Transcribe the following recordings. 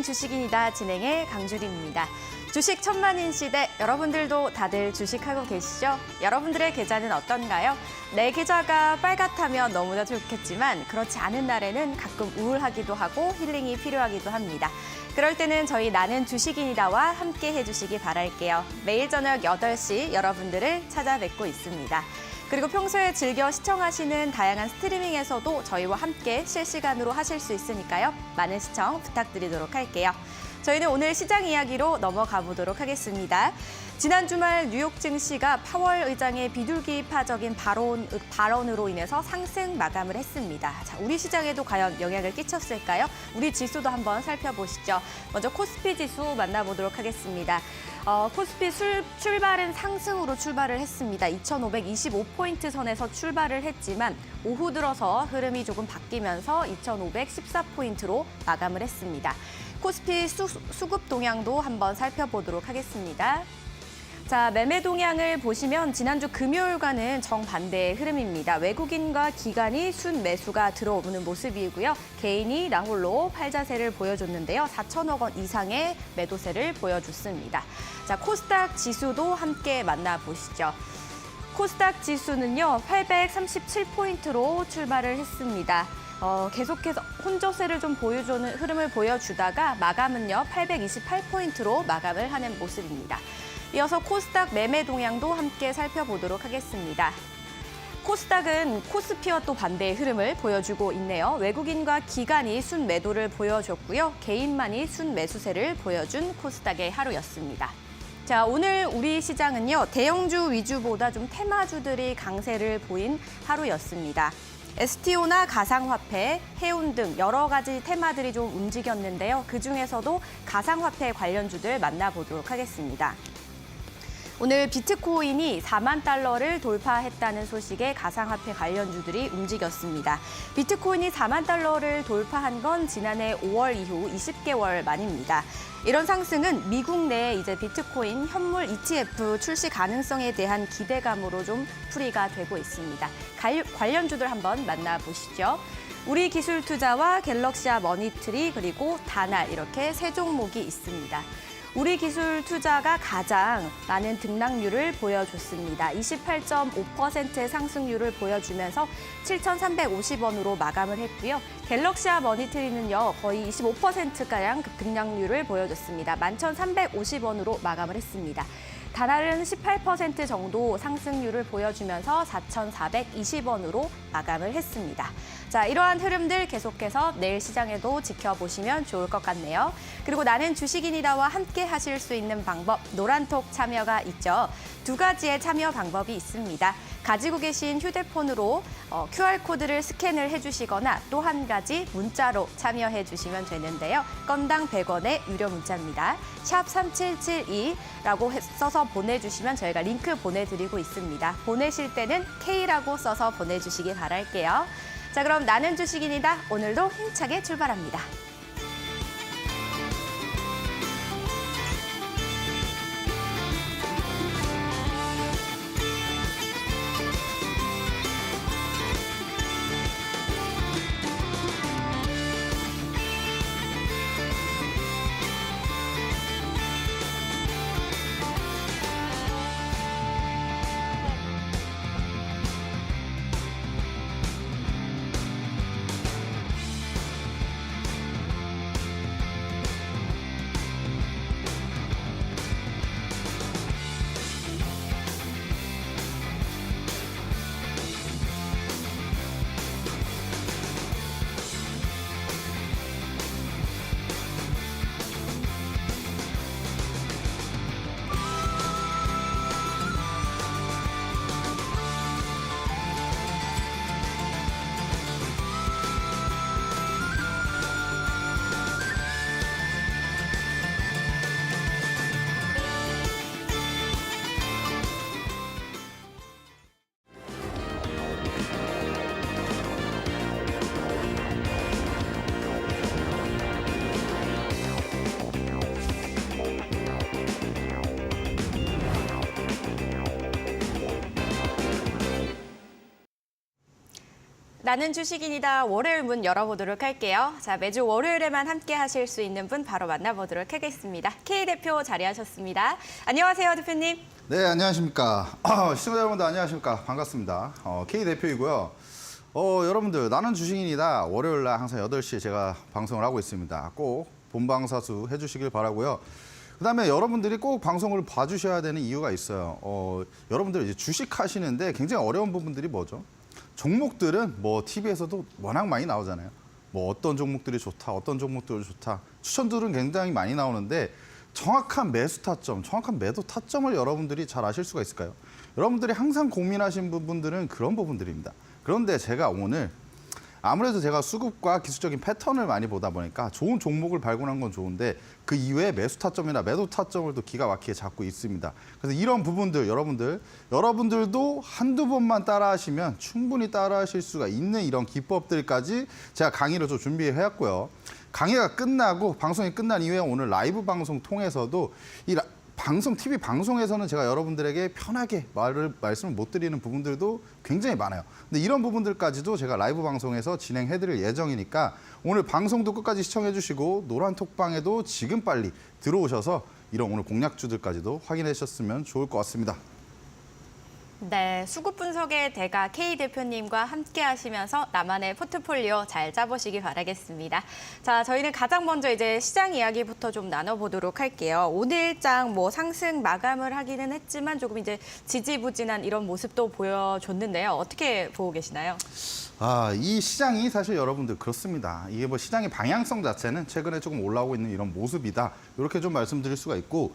주식인이다 진행의 강주림입니다. 주식 천만인 시대, 여러분들도 다들 주식하고 계시죠? 여러분들의 계좌는 어떤가요? 내 계좌가 빨갛다면 너무나 좋겠지만 그렇지 않은 날에는 가끔 우울하기도 하고 힐링이 필요하기도 합니다. 그럴 때는 저희 나는 주식인이다와 함께 해주시기 바랄게요. 매일 저녁 8시 여러분들을 찾아뵙고 있습니다. 그리고 평소에 즐겨 시청하시는 다양한 스트리밍에서도 저희와 함께 실시간으로 하실 수 있으니까요. 많은 시청 부탁드리도록 할게요. 저희는 오늘 시장 이야기로 넘어가 보도록 하겠습니다. 지난 주말 뉴욕 증시가 파월 의장의 비둘기파적인 발언으로 인해서 상승 마감을 했습니다. 자, 우리 시장에도 과연 영향을 끼쳤을까요? 우리 지수도 한번 살펴보시죠. 먼저 코스피 지수 만나보도록 하겠습니다. 코스피 출발은 상승으로 출발을 했습니다. 2,525포인트 선에서 출발을 했지만 오후 들어서 흐름이 조금 바뀌면서 2,514포인트로 마감을 했습니다. 코스피 수급 동향도 한번 살펴보도록 하겠습니다. 자, 매매 동향을 보시면 지난주 금요일과는 정반대의 흐름입니다. 외국인과 기관이 순매수가 들어오는 모습이고요. 개인이 나홀로 팔자세를 보여줬는데요. 4천억 원 이상의 매도세를 보여줬습니다. 자, 코스닥 지수도 함께 만나보시죠. 코스닥 지수는요, 837포인트로 출발을 했습니다. 계속해서 혼조세를 좀 보여주는 흐름을 보여주다가 마감은요, 828포인트로 마감을 하는 모습입니다. 이어서 코스닥 매매 동향도 함께 살펴보도록 하겠습니다. 코스닥은 코스피와 또 반대의 흐름을 보여주고 있네요. 외국인과 기관이 순매도를 보여줬고요. 개인만이 순매수세를 보여준 코스닥의 하루였습니다. 자, 오늘 우리 시장은요, 대형주 위주보다 좀 테마주들이 강세를 보인 하루였습니다. STO나 가상화폐, 해운 등 여러 가지 테마들이 좀 움직였는데요. 그중에서도 가상화폐 관련주들 만나보도록 하겠습니다. 오늘 비트코인이 4만 달러를 돌파했다는 소식에 가상화폐 관련주들이 움직였습니다. 비트코인이 4만 달러를 돌파한 건 지난해 5월 이후 20개월 만입니다. 이런 상승은 미국 내 이제 비트코인 현물 ETF 출시 가능성에 대한 기대감으로 좀 풀이가 되고 있습니다. 관련주들 한번 만나보시죠. 우리기술투자와 갤럭시아 머니트리 그리고 다날 이렇게 세 종목이 있습니다. 우리기술투자가 가장 많은 등락률을 보여줬습니다. 28.5%의 상승률을 보여주면서 7,350원으로 마감을 했고요. 갤럭시아 머니트리는요, 거의 25%가량 등락률을 보여줬습니다. 11,350원으로 마감을 했습니다. 다날은 18% 정도 상승률을 보여주면서 4,420원으로 마감을 했습니다. 자, 이러한 흐름들 계속해서 내일 시장에도 지켜보시면 좋을 것 같네요. 그리고 나는 주식인이다와 함께 하실 수 있는 방법, 노란톡 참여가 있죠. 두 가지의 참여 방법이 있습니다. 가지고 계신 휴대폰으로 QR코드를 스캔을 해주시거나 또 한 가지 문자로 참여해 주시면 되는데요. 건당 100원의 유료 문자입니다. 샵 3772라고 써서 보내주시면 저희가 링크 보내드리고 있습니다. 보내실 때는 K라고 써서 보내주시기 바랄게요. 자, 그럼 나는 주식인이다. 오늘도 힘차게 출발합니다. 나는 주식인이다 월요일 문 열어보도록 할게요. 자, 매주 월요일에만 함께 하실 수 있는 분 바로 만나보도록 하겠습니다. K 대표 자리하셨습니다. 안녕하세요, 대표님. 네, 안녕하십니까. 시청자 여러분들 안녕하십니까. 반갑습니다. K 대표이고요. 여러분들 나는 주식인이다 월요일 날 항상 8시에 제가 방송을 하고 있습니다. 꼭 본방사수 해주시길 바라고요. 그다음에 여러분들이 꼭 방송을 봐주셔야 되는 이유가 있어요. 여러분들 이제 주식 하시는데 굉장히 어려운 부분들이 뭐죠? 종목들은 뭐 TV에서도 워낙 많이 나오잖아요. 뭐 어떤 종목들이 좋다, 어떤 종목들이 좋다. 추천들은 굉장히 많이 나오는데 정확한 매수 타점, 정확한 매도 타점을 여러분들이 잘 아실 수가 있을까요? 여러분들이 항상 고민하신 부분들은 그런 부분들입니다. 그런데 제가 오늘 아무래도 제가 수급과 기술적인 패턴을 많이 보다 보니까 좋은 종목을 발굴한 건 좋은데 그 이외에 매수 타점이나 매도 타점을 또 기가 막히게 잡고 있습니다. 그래서 이런 부분들 여러분들도 한두 번만 따라하시면 충분히 따라하실 수가 있는 이런 기법들까지 제가 강의를 좀 준비해왔고요. 강의가 끝나고 방송이 끝난 이후에 오늘 라이브 방송 통해서도 TV 방송에서는 제가 여러분들에게 편하게 말씀을 못 드리는 부분들도 굉장히 많아요. 근데 이런 부분들까지도 제가 라이브 방송에서 진행해드릴 예정이니까 오늘 방송도 끝까지 시청해 주시고 노란 톡방에도 지금 빨리 들어오셔서 이런 오늘 공략주들까지도 확인해 주셨으면 좋을 것 같습니다. 네, 수급 분석의 대가 K 대표님과 함께 하시면서 나만의 포트폴리오 잘 짜보시기 바라겠습니다. 자, 저희는 가장 먼저 이제 시장 이야기부터 좀 나눠보도록 할게요. 오늘장 뭐 상승 마감을 하기는 했지만 조금 이제 지지부진한 이런 모습도 보여줬는데요. 어떻게 보고 계시나요? 이 시장이 사실 여러분들 그렇습니다. 이게 뭐 시장의 방향성 자체는 최근에 조금 올라오고 있는 이런 모습이다. 이렇게 좀 말씀드릴 수가 있고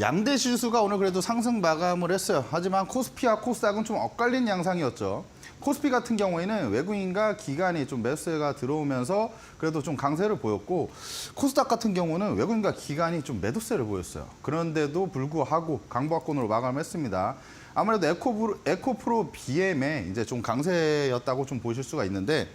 양대 지수가 오늘 그래도 상승 마감을 했어요. 하지만 코스피와 코스닥은 좀 엇갈린 양상이었죠. 코스피 같은 경우에는 외국인과 기관이 좀 매수세가 들어오면서 그래도 좀 강세를 보였고 코스닥 같은 경우는 외국인과 기관이 좀 매도세를 보였어요. 그런데도 불구하고 강보합권으로 마감했습니다. 아무래도 에코프로 BM에 이제 좀 강세였다고 좀 보실 수가 있는데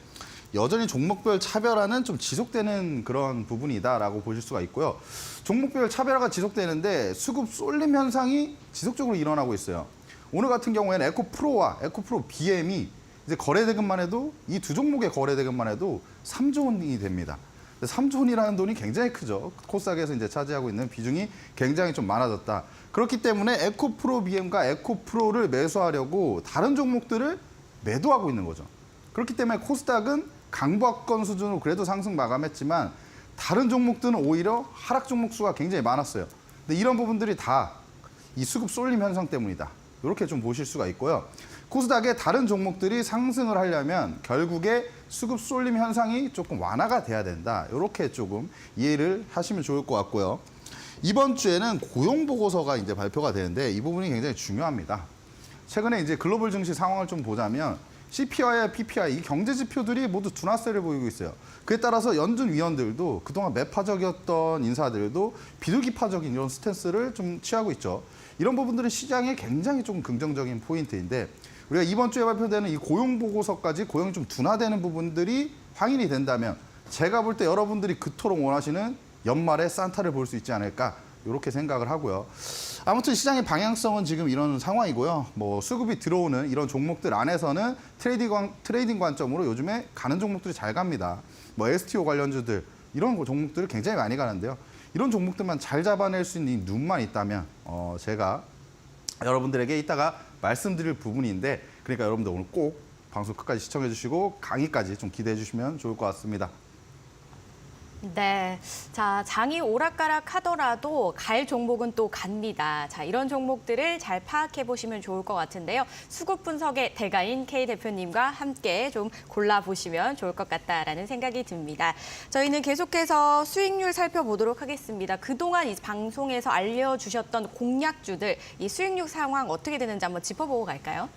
여전히 종목별 차별화는 좀 지속되는 그런 부분이다라고 보실 수가 있고요. 종목별 차별화가 지속되는데 수급 쏠림 현상이 지속적으로 일어나고 있어요. 오늘 같은 경우에는 에코프로와 에코프로 BM이 이제 거래대금만 해도 이 두 종목의 거래대금만 해도 3조 원이 됩니다. 3조 원이라는 돈이 굉장히 크죠. 코스닥에서 이제 차지하고 있는 비중이 굉장히 좀 많아졌다. 그렇기 때문에 에코프로 BM과 에코프로를 매수하려고 다른 종목들을 매도하고 있는 거죠. 그렇기 때문에 코스닥은 강보합권 수준으로 그래도 상승 마감했지만 다른 종목들은 오히려 하락 종목 수가 굉장히 많았어요. 근데 이런 부분들이 다 이 수급 쏠림 현상 때문이다. 이렇게 좀 보실 수가 있고요. 코스닥의 다른 종목들이 상승을 하려면 결국에 수급 쏠림 현상이 조금 완화가 돼야 된다. 이렇게 조금 이해를 하시면 좋을 것 같고요. 이번 주에는 고용 보고서가 이제 발표가 되는데 이 부분이 굉장히 중요합니다. 최근에 이제 글로벌 증시 상황을 좀 보자면 CPI와 PPI 이 경제 지표들이 모두 둔화세를 보이고 있어요. 그에 따라서 연준 위원들도 그동안 매파적이었던 인사들도 비둘기파적인 이런 스탠스를 좀 취하고 있죠. 이런 부분들은 시장에 굉장히 좀 긍정적인 포인트인데 우리가 이번 주에 발표되는 이 고용 보고서까지 고용이 좀 둔화되는 부분들이 확인이 된다면 제가 볼 때 여러분들이 그토록 원하시는 연말에 산타를 볼 수 있지 않을까 이렇게 생각을 하고요. 아무튼 시장의 방향성은 지금 이런 상황이고요. 뭐 수급이 들어오는 이런 종목들 안에서는 트레이딩 관점으로 요즘에 가는 종목들이 잘 갑니다. 뭐 STO 관련주들 이런 종목들을 굉장히 많이 가는데요. 이런 종목들만 잘 잡아낼 수 있는 눈만 있다면 제가 여러분들에게 이따가 말씀드릴 부분인데 그러니까 여러분들 오늘 꼭 방송 끝까지 시청해 주시고 강의까지 좀 기대해 주시면 좋을 것 같습니다. 네, 자 장이 오락가락 하더라도 갈 종목은 또 갑니다. 자 이런 종목들을 잘 파악해 보시면 좋을 것 같은데요. 수급 분석의 대가인 K 대표님과 함께 좀 골라보시면 좋을 것 같다라는 생각이 듭니다. 저희는 계속해서 수익률 살펴보도록 하겠습니다. 그동안 이 방송에서 알려주셨던 공략주들 이 수익률 상황 어떻게 되는지 한번 짚어보고 갈까요?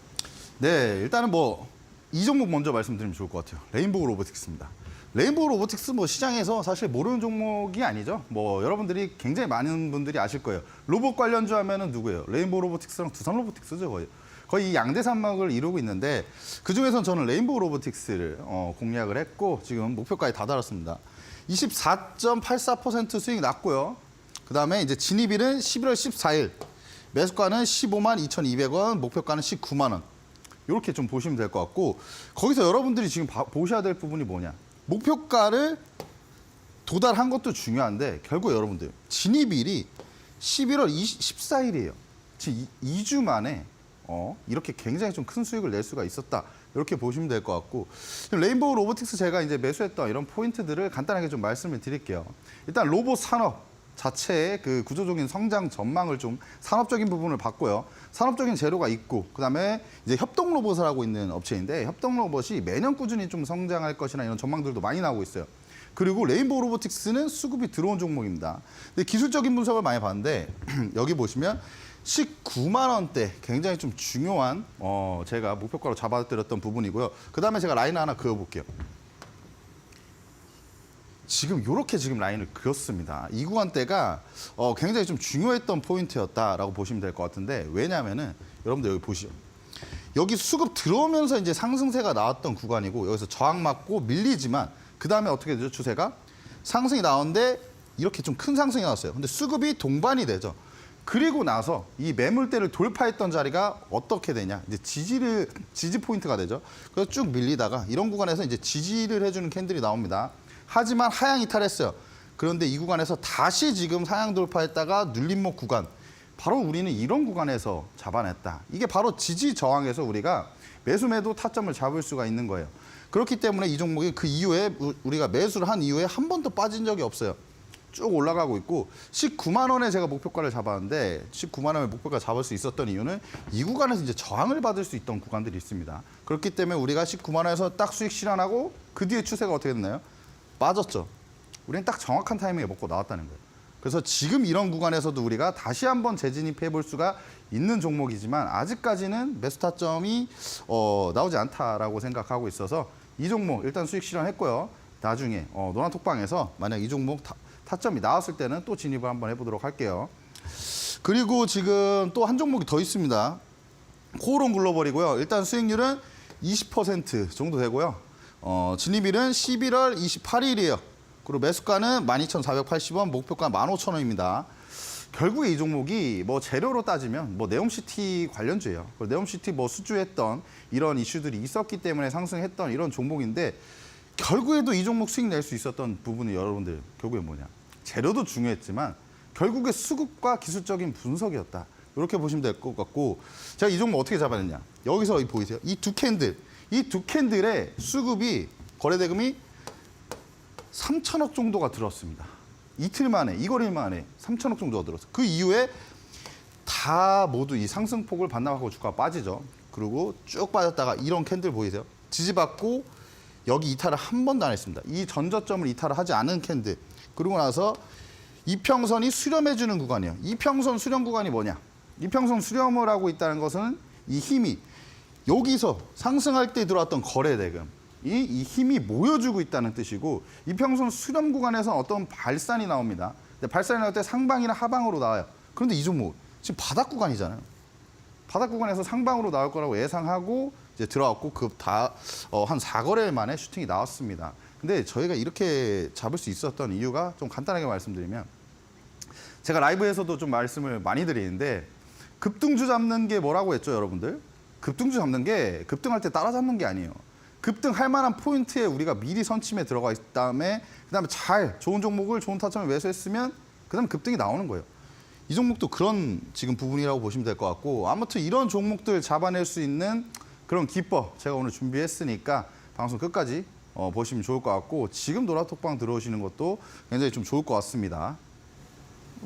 네, 일단은 뭐 이 종목 먼저 말씀드리면 좋을 것 같아요. 레인보우 로보틱스입니다. 레인보우 로보틱스 뭐 시장에서 사실 모르는 종목이 아니죠. 뭐 여러분들이 굉장히 많은 분들이 아실 거예요. 로봇 관련주 하면은 누구예요? 레인보우 로보틱스랑 두산 로보틱스죠, 거의 이 양대 산맥을 이루고 있는데 그중에서 저는 레인보우 로보틱스를 공략을 했고 지금 목표까지 다 달았습니다. 24.84% 수익 났고요. 그다음에 이제 진입일은 11월 14일. 매수가는 15만 2,200원, 목표가는 19만 원. 이렇게 좀 보시면 될 것 같고 거기서 여러분들이 지금 보셔야 될 부분이 뭐냐. 목표가를 도달한 것도 중요한데 결국 여러분들 진입일이 11월 14일이에요. 지금 2주 만에 이렇게 굉장히 좀 큰 수익을 낼 수가 있었다. 이렇게 보시면 될 것 같고 레인보우 로보틱스 제가 이제 매수했던 이런 포인트들을 간단하게 좀 말씀을 드릴게요. 일단 로봇 산업 자체의 그 구조적인 성장 전망을 좀 산업적인 부분을 봤고요. 산업적인 재료가 있고 그다음에 이제 협동 로봇을 하고 있는 업체인데 협동 로봇이 매년 꾸준히 좀 성장할 것이나 이런 전망들도 많이 나오고 있어요. 그리고 레인보우 로보틱스는 수급이 들어온 종목입니다. 근데 기술적인 분석을 많이 봤는데 여기 보시면 19만 원대 굉장히 좀 중요한 제가 목표가로 잡아드렸던 부분이고요. 그다음에 제가 라인 하나 그어볼게요. 지금 이렇게 지금 라인을 그었습니다. 이 구간대가 굉장히 좀 중요했던 포인트였다라고 보시면 될 것 같은데 왜냐하면은 여러분들 여기 보시죠. 여기 수급 들어오면서 이제 상승세가 나왔던 구간이고 여기서 저항 맞고 밀리지만 그 다음에 어떻게 되죠? 추세가 상승이 나오는데 이렇게 좀 큰 상승이 나왔어요. 근데 수급이 동반이 되죠. 그리고 나서 이 매물대를 돌파했던 자리가 어떻게 되냐? 이제 지지 포인트가 되죠. 그래서 쭉 밀리다가 이런 구간에서 이제 지지를 해주는 캔들이 나옵니다. 하지만 하향 이탈했어요. 그런데 이 구간에서 다시 지금 하향 돌파했다가 눌림목 구간. 바로 우리는 이런 구간에서 잡아냈다. 이게 바로 지지 저항에서 우리가 매수 매도 타점을 잡을 수가 있는 거예요. 그렇기 때문에 이 종목이 그 이후에 우리가 매수를 한 이후에 한 번도 빠진 적이 없어요. 쭉 올라가고 있고 19만 원에 제가 목표가를 잡았는데 19만 원에 목표가 잡을 수 있었던 이유는 이 구간에서 이제 저항을 받을 수 있던 구간들이 있습니다. 그렇기 때문에 우리가 19만 원에서 딱 수익 실현하고 그 뒤에 추세가 어떻게 됐나요? 빠졌죠. 우리는 딱 정확한 타이밍에 먹고 나왔다는 거예요. 그래서 지금 이런 구간에서도 우리가 다시 한번 재진입해 볼 수가 있는 종목이지만 아직까지는 매수 타점이 나오지 않다라고 생각하고 있어서 이 종목 일단 수익 실현했고요. 나중에 노란톡방에서 만약 이 종목 타점이 나왔을 때는 또 진입을 한번 해보도록 할게요. 그리고 지금 또 한 종목이 더 있습니다. 코오롱 글로벌이고요. 일단 수익률은 20% 정도 되고요. 진입일은 11월 28일이에요. 그리고 매수가는 12,480원, 목표가 15,000원입니다. 결국에 이 종목이 뭐 재료로 따지면 뭐 네옴시티 관련주예요. 네옴시티 뭐 수주했던 이런 이슈들이 있었기 때문에 상승했던 이런 종목인데 결국에도 이 종목 수익 낼 수 있었던 부분이 여러분들 결국에 뭐냐. 재료도 중요했지만 결국에 수급과 기술적인 분석이었다. 이렇게 보시면 될 것 같고 제가 이 종목 어떻게 잡아냈냐. 여기서 보이세요? 이 두 캔들의 수급이 거래대금이 3천억 정도가 들었습니다. 이틀 만에, 이거리 만에 3천억 정도가 들었어요. 그 이후에 다 모두 이 상승폭을 반납하고 주가가 빠지죠. 그리고 쭉 빠졌다가 이런 캔들 보이세요? 지지받고 여기 이탈을 한 번도 안 했습니다. 이 전저점을 이탈을 하지 않은 캔들. 그리고 나서 이평선이 수렴해주는 구간이에요. 이평선 수렴 구간이 뭐냐? 이평선 수렴을 하고 있다는 것은 이 힘이 여기서 상승할 때 들어왔던 거래대금. 이 힘이 모여주고 있다는 뜻이고 이평선 수렴 구간에서 어떤 발산이 나옵니다. 근데 발산이 나올 때 상방이나 하방으로 나와요. 그런데 이 종목 지금 바닥 구간이잖아요. 바닥 구간에서 상방으로 나올 거라고 예상하고 이제 들어왔고 한 4거래일 만에 슈팅이 나왔습니다. 근데 저희가 이렇게 잡을 수 있었던 이유가 좀 간단하게 말씀드리면 제가 라이브에서도 좀 말씀을 많이 드리는데 급등주 잡는 게 뭐라고 했죠, 여러분들? 급등주 잡는 게 급등할 때 따라잡는 게 아니에요. 급등할 만한 포인트에 우리가 미리 선침에 들어가 있 다음에 그다음에 좋은 종목을 좋은 타점을 매수했으면 그다음에 급등이 나오는 거예요. 이 종목도 그런 지금 부분이라고 보시면 될 것 같고 아무튼 이런 종목들 잡아낼 수 있는 그런 기법 제가 오늘 준비했으니까 방송 끝까지 보시면 좋을 것 같고 지금 노라톡방 들어오시는 것도 굉장히 좀 좋을 것 같습니다.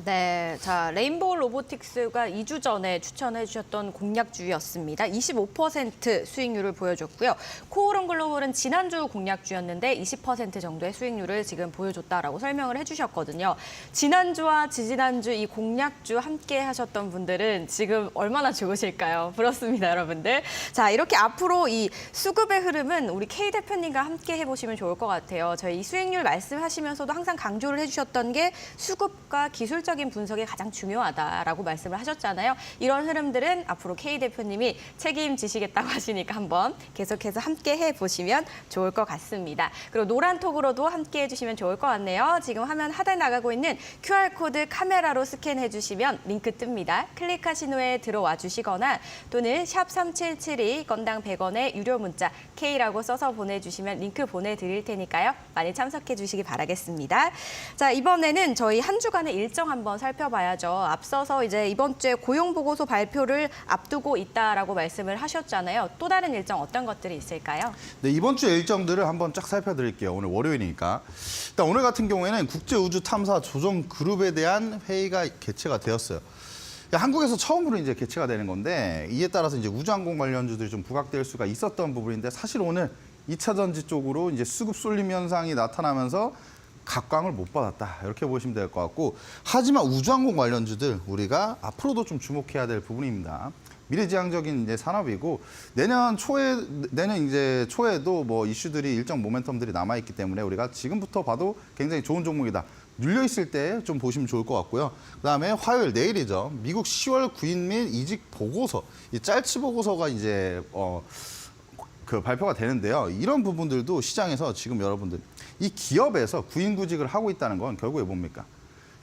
네, 자 레인보우 로보틱스가 2주 전에 추천해 주셨던 공략주였습니다. 25% 수익률을 보여줬고요. 코오롱 글로벌은 지난주 공략주였는데 20% 정도의 수익률을 지금 보여줬다라고 설명을 해주셨거든요. 지난주와 지지난주 이 공략주 함께 하셨던 분들은 지금 얼마나 좋으실까요? 부럽습니다, 여러분들. 자, 이렇게 앞으로 이 수급의 흐름은 우리 K 대표님과 함께 해보시면 좋을 것 같아요. 저희 이 수익률 말씀하시면서도 항상 강조를 해주셨던 게 수급과 기술 기술적인 분석이 가장 중요하다라고 말씀을 하셨잖아요. 이런 흐름들은 앞으로 K 대표님이 책임지시겠다고 하시니까 한번 계속해서 함께 해보시면 좋을 것 같습니다. 그리고 노란톡으로도 함께 해주시면 좋을 것 같네요. 지금 화면 하단에 나가고 있는 QR코드 카메라로 스캔해 주시면 링크 뜹니다. 클릭하신 후에 들어와 주시거나 또는 샵 3772 건당 100원의 유료 문자 K라고 써서 보내주시면 링크 보내드릴 테니까요. 많이 참석해 주시기 바라겠습니다. 자, 이번에는 저희 한 주간의 일정 한번 살펴봐야죠. 앞서서 이제 이번 주에 고용보고서 발표를 앞두고 있다라고 말씀을 하셨잖아요. 또 다른 일정 어떤 것들이 있을까요? 네, 이번 주 일정들을 한번 쫙 살펴드릴게요. 오늘 월요일이니까. 일단 오늘 같은 경우에는 국제우주탐사 조정그룹에 대한 회의가 개최가 되었어요. 한국에서 처음으로 이제 개최가 되는 건데 이에 따라서 이제 우주항공 관련주들이 좀 부각될 수가 있었던 부분인데 사실 오늘 2차 전지 쪽으로 이제 수급 쏠림 현상이 나타나면서 각광을 못 받았다. 이렇게 보시면 될 것 같고 하지만 우주항공 관련주들 우리가 앞으로도 좀 주목해야 될 부분입니다. 미래지향적인 이제 산업이고 내년 이제 초에도 뭐 이슈들이 일정 모멘텀들이 남아 있기 때문에 우리가 지금부터 봐도 굉장히 좋은 종목이다. 눌려 있을 때 좀 보시면 좋을 것 같고요. 그다음에 화요일 내일이죠. 미국 10월 구인 및 이직 보고서, 이 짤치 보고서가 이제 그 발표가 되는데요. 이런 부분들도 시장에서 지금 여러분들 이 기업에서 구인구직을 하고 있다는 건 결국에 뭡니까?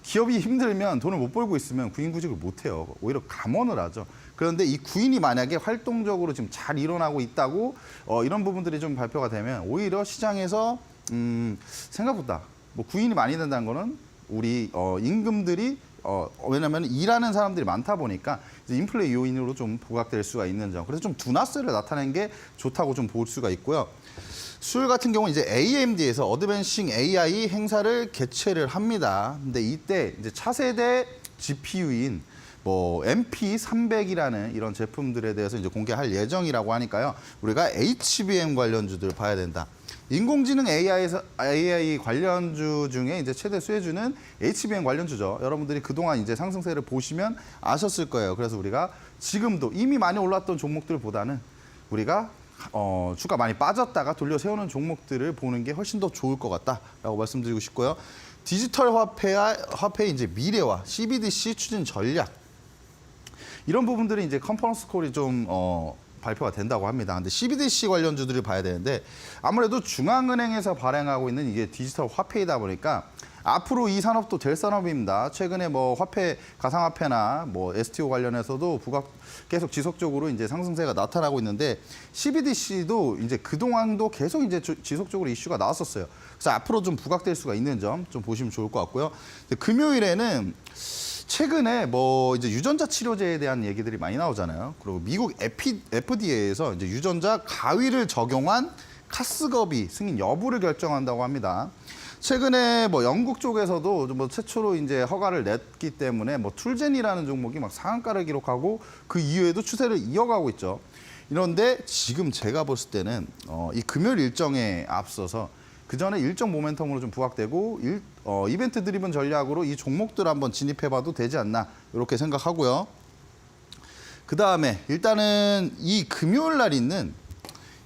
기업이 힘들면 돈을 못 벌고 있으면 구인구직을 못 해요. 오히려 감원을 하죠. 그런데 이 구인이 만약에 활동적으로 지금 잘 일어나고 있다고 이런 부분들이 좀 발표가 되면 오히려 시장에서 생각보다 뭐 구인이 많이 된다는 거는 우리 임금들이 왜냐하면 일하는 사람들이 많다 보니까 이제 인플레 요인으로 좀 부각될 수가 있는 점. 그래서 좀 둔화세를 나타낸 게 좋다고 좀 볼 수가 있고요. 수요일 같은 경우 이제 AMD에서 어드밴싱 AI 행사를 개최를 합니다. 근데 이때 이제 차세대 GPU인 뭐 MP300이라는 이런 제품들에 대해서 이제 공개할 예정이라고 하니까요. 우리가 HBM 관련주들 봐야 된다. 인공지능 AI 관련주 중에 이제 최대 수혜주는 HBM 관련주죠. 여러분들이 그동안 이제 상승세를 보시면 아셨을 거예요. 그래서 우리가 지금도 이미 많이 올랐던 종목들보다는 우리가 주가 많이 빠졌다가 돌려 세우는 종목들을 보는 게 훨씬 더 좋을 것 같다라고 말씀드리고 싶고요. 디지털 화폐의 이제 미래와 CBDC 추진 전략 이런 부분들이 이제 컨퍼런스 콜이 좀 발표가 된다고 합니다. 근데 CBDC 관련주들을 봐야 되는데 아무래도 중앙은행에서 발행하고 있는 이게 디지털 화폐이다 보니까 앞으로 이 산업도 될 산업입니다. 최근에 뭐 화폐, 가상화폐나 뭐 STO 관련해서도 부각 계속 지속적으로 이제 상승세가 나타나고 있는데 CBDC도 이제 그동안도 계속 이제 지속적으로 이슈가 나왔었어요. 그래서 앞으로 좀 부각될 수가 있는 점 좀 보시면 좋을 것 같고요. 금요일에는 최근에 뭐 이제 유전자 치료제에 대한 얘기들이 많이 나오잖아요. 그리고 미국 FDA에서 이제 유전자 가위를 적용한 카스겁이 승인 여부를 결정한다고 합니다. 최근에 뭐 영국 쪽에서도 뭐 최초로 이제 허가를 냈기 때문에 뭐 툴젠이라는 종목이 막 상한가를 기록하고 그 이후에도 추세를 이어가고 있죠. 이런데 지금 제가 봤을 때는 이 금요일 일정에 앞서서 그 전에 일정 모멘텀으로 좀 부각되고 이벤트 드리븐 전략으로 이 종목들 한번 진입해봐도 되지 않나 이렇게 생각하고요. 그 다음에 일단은 이 금요일 날 있는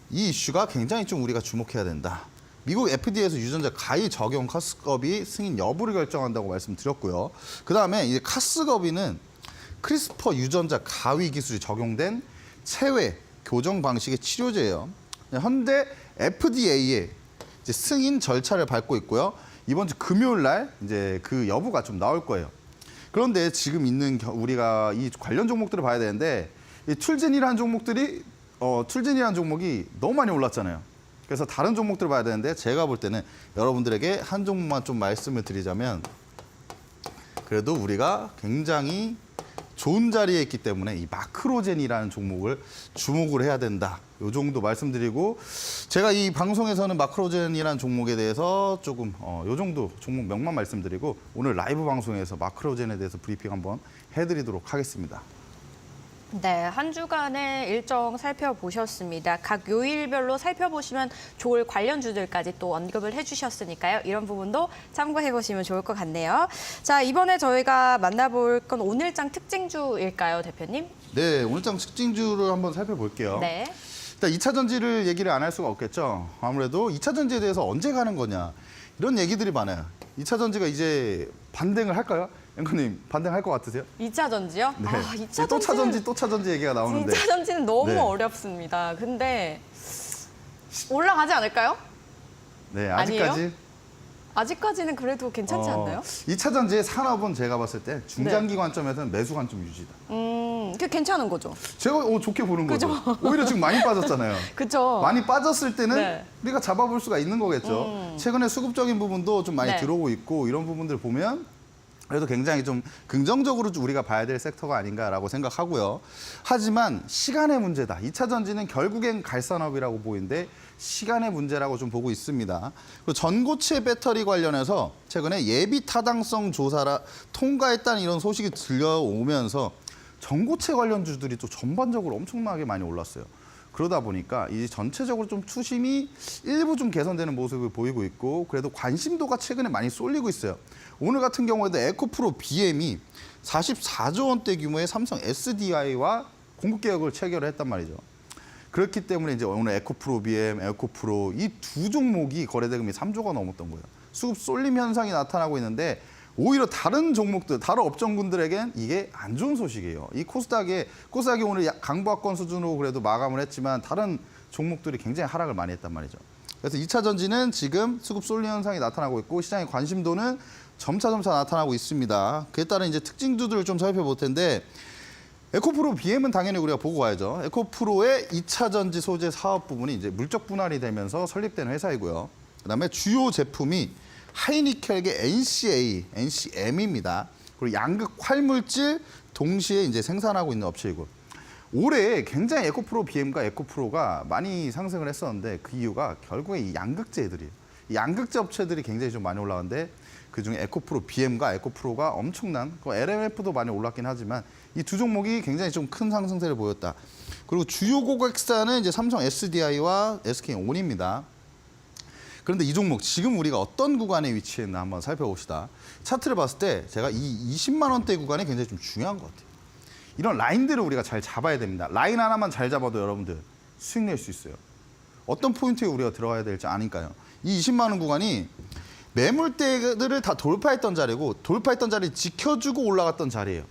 이 이슈가 굉장히 좀 우리가 주목해야 된다. 미국 FDA에서 유전자 가위 적용 카스겁이 승인 여부를 결정한다고 말씀드렸고요. 그 다음에 이제 카스겁이는 크리스퍼 유전자 가위 기술이 적용된 체외 교정 방식의 치료제예요. 현재 FDA에 이제 승인 절차를 밟고 있고요. 이번 주 금요일 날 이제 그 여부가 좀 나올 거예요. 그런데 지금 있는 우리가 이 관련 종목들을 봐야 되는데 이 툴젠이라는 종목이 너무 많이 올랐잖아요. 그래서 다른 종목들을 봐야 되는데 제가 볼 때는 여러분들에게 한 종목만 좀 말씀을 드리자면 그래도 우리가 굉장히 좋은 자리에 있기 때문에 이 마크로젠이라는 종목을 주목을 해야 된다. 이 정도 말씀드리고 제가 이 방송에서는 마크로젠이라는 종목에 대해서 조금 이 정도 종목 명만 말씀드리고 오늘 라이브 방송에서 마크로젠에 대해서 브리핑 한번 해드리도록 하겠습니다. 네, 한 주간의 일정 살펴보셨습니다. 각 요일별로 살펴보시면 좋을 관련주들까지 또 언급을 해주셨으니까요. 이런 부분도 참고해보시면 좋을 것 같네요. 자, 이번에 저희가 만나볼 건 오늘장 특징주일까요, 대표님? 네, 오늘장 특징주를 한번 살펴볼게요. 네. 일단 2차 전지를 얘기를 안 할 수가 없겠죠. 아무래도 2차 전지에 대해서 언제 가는 거냐. 이런 얘기들이 많아요. 2차 전지가 이제 반등을 할까요? 앵커님 반등할 것 같으세요? 2차 전지요? 네. 아, 2차 또 차 전지는 전지, 또 차 전지 얘기가 나오는데. 2차 전지는 너무 네. 어렵습니다. 근데 올라가지 않을까요? 네, 아니에요? 아직까지. 아직까지는 그래도 괜찮지 않나요? 2차 전지의 산업은 제가 봤을 때 중장기 관점에서는 매수 관점 유지다. 그게 괜찮은 거죠. 제가 좋게 보는 거죠. 오히려 지금 많이 빠졌잖아요. 그죠? 많이 빠졌을 때는 네. 우리가 잡아볼 수가 있는 거겠죠. 최근에 수급적인 부분도 좀 많이 네. 들어오고 있고 이런 부분들 보면 그래도 굉장히 좀 긍정적으로 좀 우리가 봐야 될 섹터가 아닌가라고 생각하고요. 하지만 시간의 문제다. 2차 전지는 결국엔 갈 산업이라고 보이는데 시간의 문제라고 좀 보고 있습니다. 그리고 전고체 배터리 관련해서 최근에 예비 타당성 조사라 통과했다는 이런 소식이 들려오면서 전고체 관련주들이 또 전반적으로 엄청나게 많이 올랐어요. 그러다 보니까 이 전체적으로 좀 투심이 일부 좀 개선되는 모습을 보이고 있고 그래도 관심도가 최근에 많이 쏠리고 있어요. 오늘 같은 경우에도 에코프로 BM이 44조 원대 규모의 삼성 SDI와 공급 계약을 체결을 했단 말이죠. 그렇기 때문에 이제 오늘 에코프로 BM, 에코프로 이 두 종목이 거래대금이 3조가 넘었던 거예요. 수급 쏠림 현상이 나타나고 있는데 오히려 다른 종목들, 다른 업종군들에겐 이게 안 좋은 소식이에요. 이 코스닥이 오늘 강보합권 수준으로 그래도 마감을 했지만 다른 종목들이 굉장히 하락을 많이 했단 말이죠. 그래서 2차 전지는 지금 수급 쏠림 현상이 나타나고 있고 시장의 관심도는 점차 나타나고 있습니다. 그에 따른 이제 특징주들을 좀 살펴볼 텐데 에코프로 BM은 당연히 우리가 보고 가야죠. 에코프로의 2차 전지 소재 사업 부분이 이제 물적 분할이 되면서 설립된 회사이고요. 그다음에 주요 제품이 하이니켈계 NCM입니다. 그리고 양극 활물질 동시에 이제 생산하고 있는 업체이고 올해 굉장히 에코프로 BM과 에코프로가 많이 상승을 했었는데 그 이유가 결국에 이 양극재들이에요. 이 양극재 업체들이 굉장히 좀 많이 올라왔는데 그중에 에코프로 BM과 에코프로가 엄청난 LMF도 많이 올랐긴 하지만 이 두 종목이 굉장히 좀 큰 상승세를 보였다. 그리고 주요 고객사는 이제 삼성 SDI와 SK온입니다. 그런데 이 종목 지금 우리가 어떤 구간에 위치해 있나 한번 살펴봅시다. 차트를 봤을 때 제가 이 20만 원대 구간이 굉장히 좀 중요한 것 같아요. 이런 라인들을 우리가 잘 잡아야 됩니다. 라인 하나만 잘 잡아도 여러분들 수익 낼 수 있어요. 어떤 포인트에 우리가 들어가야 될지 아니까요. 이 20만 원 구간이 매물대들을 다 돌파했던 자리고 돌파했던 자리를 지켜주고 올라갔던 자리예요.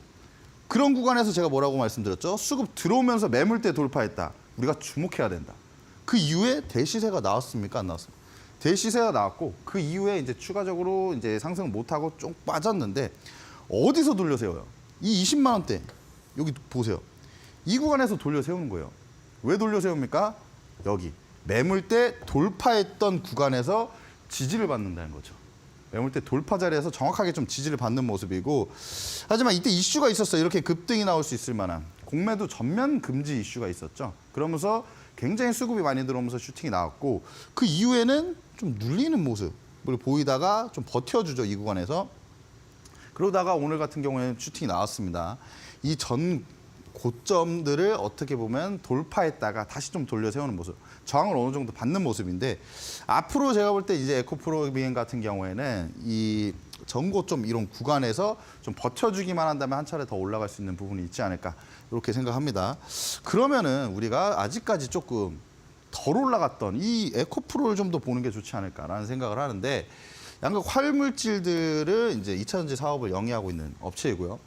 그런 구간에서 제가 뭐라고 말씀드렸죠? 수급 들어오면서 매물대 돌파했다. 우리가 주목해야 된다. 그 이후에 대시세가 나왔습니까? 안 나왔습니까? 대시세가 나왔고 그 이후에 이제 추가적으로 이제 상승 못하고 좀 빠졌는데 어디서 돌려 세워요? 이 20만 원대 여기 보세요. 이 구간에서 돌려 세우는 거예요. 왜 돌려 세웁니까? 여기 매물대 돌파했던 구간에서 지지를 받는다는 거죠. 매물대 돌파 자리에서 정확하게 좀 지지를 받는 모습이고 하지만 이때 이슈가 있었어요. 이렇게 급등이 나올 수 있을 만한 공매도 전면 금지 이슈가 있었죠. 그러면서 굉장히 수급이 많이 들어오면서 슈팅이 나왔고 그 이후에는 좀 눌리는 모습을 보이다가 좀 버텨주죠. 이 구간에서. 그러다가 오늘 같은 경우에는 슈팅이 나왔습니다. 이 전 고점들을 어떻게 보면 돌파했다가 다시 좀 돌려 세우는 모습. 저항을 어느 정도 받는 모습인데 앞으로 제가 볼 때 이제 에코프로 BM 같은 경우에는 이 전고점 이런 구간에서 좀 버텨주기만 한다면 한 차례 더 올라갈 수 있는 부분이 있지 않을까 이렇게 생각합니다. 그러면은 우리가 아직까지 조금 덜 올라갔던 이 에코프로를 좀 더 보는 게 좋지 않을까라는 생각을 하는데 양극 활물질들을 이제 2차 전지 사업을 영위하고 있는 업체이고요.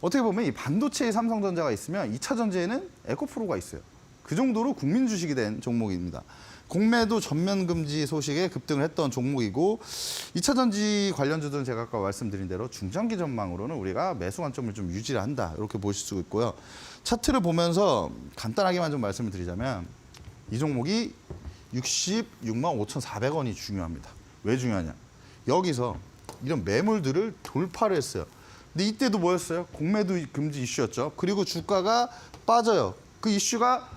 어떻게 보면 이 반도체의 삼성전자가 있으면 2차 전지에는 에코프로가 있어요. 그 정도로 국민 주식이 된 종목입니다. 공매도 전면 금지 소식에 급등을 했던 종목이고 2차 전지 관련주들은 제가 아까 말씀드린 대로 중장기 전망으로는 우리가 매수 관점을 좀 유지를 한다. 이렇게 보실 수 있고요. 차트를 보면서 간단하게만 좀 말씀을 드리자면 이 종목이 66만 5,400원이 중요합니다. 왜 중요하냐? 여기서 이런 매물들을 돌파를 했어요. 근데 이때도 뭐였어요? 공매도 금지 이슈였죠. 그리고 주가가 빠져요. 그 이슈가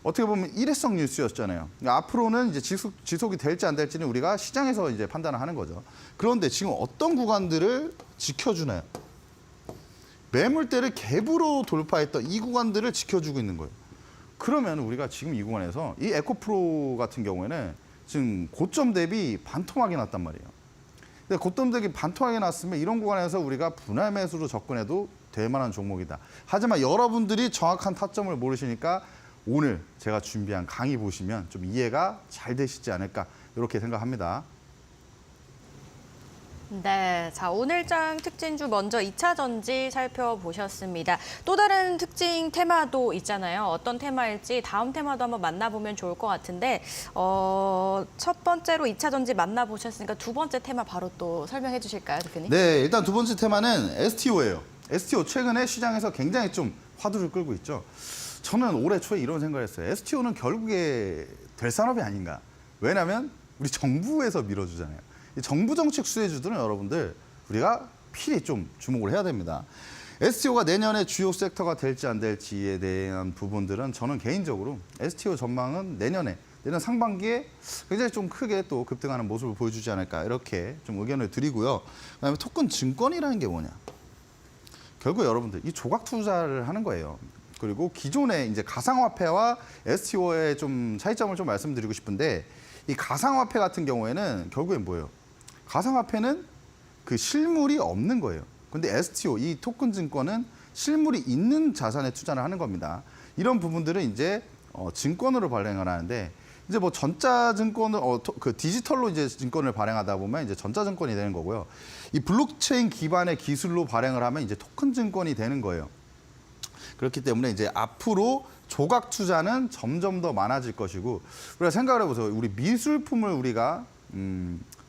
어떻게 보면 일회성 뉴스였잖아요. 그러니까 앞으로는 이제 지속이 될지 안 될지는 우리가 시장에서 이제 판단을 하는 거죠. 그런데 지금 어떤 구간들을 지켜주나요? 매물대를 갭으로 돌파했던 이 구간들을 지켜주고 있는 거예요. 그러면 우리가 지금 이 구간에서 이 에코프로 같은 경우에는 지금 고점 대비 반토막이 났단 말이에요. 근데 고점 대비 반토막이 났으면 이런 구간에서 우리가 분할 매수로 접근해도 될 만한 종목이다. 하지만 여러분들이 정확한 타점을 모르시니까 오늘 제가 준비한 강의 보시면 좀 이해가 잘 되시지 않을까 이렇게 생각합니다. 네, 자 오늘장 특징주 먼저 2차 전지 살펴보셨습니다. 또 다른 특징 테마도 있잖아요. 어떤 테마일지 다음 테마도 한번 만나보면 좋을 것 같은데 첫 번째로 2차 전지 만나보셨으니까 두 번째 테마 바로 또 설명해 주실까요, 대표님? 네, 일단 두 번째 테마는 STO예요. STO 최근에 시장에서 굉장히 좀 화두를 끌고 있죠. 저는 올해 초에 이런 생각을 했어요. STO는 결국에 될 산업이 아닌가. 왜냐하면 우리 정부에서 밀어주잖아요. 이 정부 정책 수혜주들은 여러분들 우리가 필히 좀 주목을 해야 됩니다. STO가 내년에 주요 섹터가 될지 안 될지에 대한 부분들은 저는 개인적으로 STO 전망은 내년 상반기에 굉장히 좀 크게 또 급등하는 모습을 보여주지 않을까 이렇게 좀 의견을 드리고요. 그다음에 토큰 증권이라는 게 뭐냐? 결국 여러분들 이 조각 투자를 하는 거예요. 그리고 기존의 이제 가상화폐와 STO의 좀 차이점을 좀 말씀드리고 싶은데 이 가상화폐 같은 경우에는 결국엔 뭐예요? 가상화폐는 그 실물이 없는 거예요. 근데 STO, 이 토큰 증권은 실물이 있는 자산에 투자를 하는 겁니다. 이런 부분들은 이제 증권으로 발행을 하는데 이제 뭐 전자증권을 그 디지털로 이제 증권을 발행하다 보면 이제 전자증권이 되는 거고요. 이 블록체인 기반의 기술로 발행을 하면 이제 토큰 증권이 되는 거예요. 그렇기 때문에 이제 앞으로 조각 투자는 점점 더 많아질 것이고 우리가 생각을 해보세요. 우리 미술품을 우리가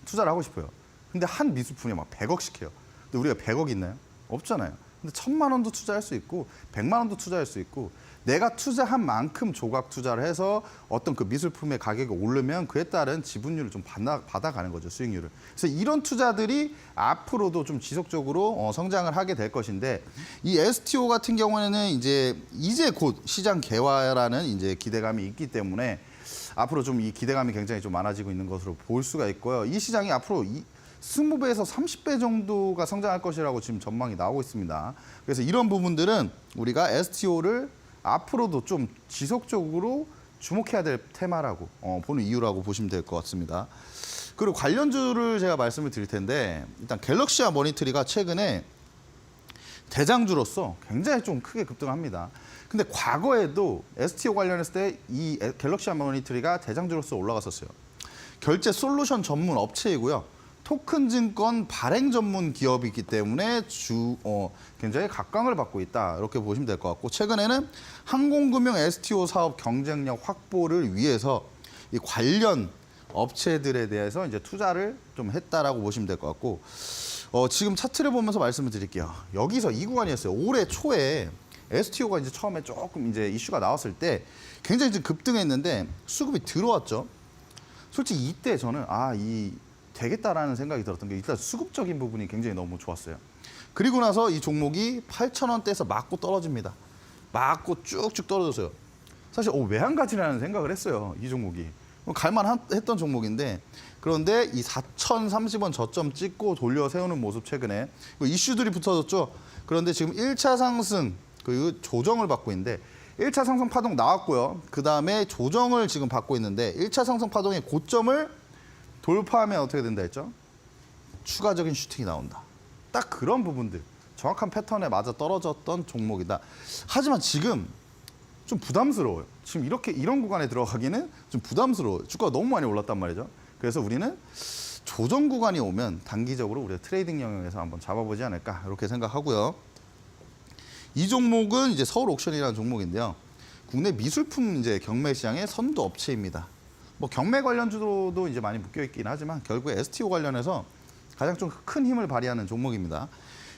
투자를 하고 싶어요. 근데 한 미술품이 막 100억씩 해요. 근데 우리가 100억 있나요? 없잖아요. 근데 1000만 원도 투자할 수 있고 100만 원도 투자할 수 있고 내가 투자한 만큼 조각 투자를 해서 어떤 그 미술품의 가격이 오르면 그에 따른 지분율을 좀 받아가는 거죠, 수익률을. 그래서 이런 투자들이 앞으로도 좀 지속적으로 성장을 하게 될 것인데 이 STO 같은 경우에는 이제 곧 시장 개화라는 이제 기대감이 있기 때문에 앞으로 좀 이 기대감이 굉장히 좀 많아지고 있는 것으로 볼 수가 있고요. 이 시장이 앞으로 20배에서 30배 정도가 성장할 것이라고 지금 전망이 나오고 있습니다. 그래서 이런 부분들은 우리가 STO를 앞으로도 좀 지속적으로 주목해야 될 테마라고 보는 이유라고 보시면 될 것 같습니다. 그리고 관련주를 제가 말씀을 드릴 텐데 일단 갤럭시와 머니터리가 최근에 대장주로서 굉장히 좀 크게 급등합니다. 근데 과거에도 STO 관련했을 때 이 갤럭시와 머니터리가 대장주로서 올라갔었어요. 결제 솔루션 전문 업체이고요. 토큰 증권 발행 전문 기업이기 때문에 굉장히 각광을 받고 있다. 이렇게 보시면 될 것 같고 최근에는 항공금융 STO 사업 경쟁력 확보를 위해서 이 관련 업체들에 대해서 이제 투자를 좀 했다라고 보시면 될 것 같고 지금 차트를 보면서 말씀을 드릴게요. 여기서 이 구간이었어요. 올해 초에 STO가 이제 처음에 조금 이제 이슈가 나왔을 때 굉장히 좀 급등했는데 수급이 들어왔죠. 솔직히 이때 저는 되겠다라는 생각이 들었던 게 일단 수급적인 부분이 굉장히 너무 좋았어요. 그리고 나서 이 종목이 8,000원대에서 맞고 떨어집니다. 맞고 쭉쭉 떨어졌어요. 사실 왜 한 가지라는 생각을 했어요. 이 종목이. 갈만했던 종목인데 그런데 이 4,030원 저점 찍고 돌려 세우는 모습 최근에 이슈들이 붙어졌죠. 그런데 지금 1차 상승 그리고 조정을 받고 있는데 1차 상승 파동 나왔고요. 그다음에 조정을 지금 받고 있는데 1차 상승 파동의 고점을 돌파하면 어떻게 된다 했죠? 추가적인 슈팅이 나온다. 딱 그런 부분들. 정확한 패턴에 맞아 떨어졌던 종목이다. 하지만 지금 좀 부담스러워요. 지금 이런 구간에 들어가기는 좀 부담스러워요. 주가가 너무 많이 올랐단 말이죠. 그래서 우리는 조정 구간이 오면 단기적으로 우리가 트레이딩 영역에서 한번 잡아보지 않을까 이렇게 생각하고요. 이 종목은 이제 서울 옥션이라는 종목인데요. 국내 미술품 이제 경매 시장의 선도 업체입니다. 뭐 경매 관련주도 이제 많이 묶여 있긴 하지만 결국에 STO 관련해서 가장 좀 큰 힘을 발휘하는 종목입니다.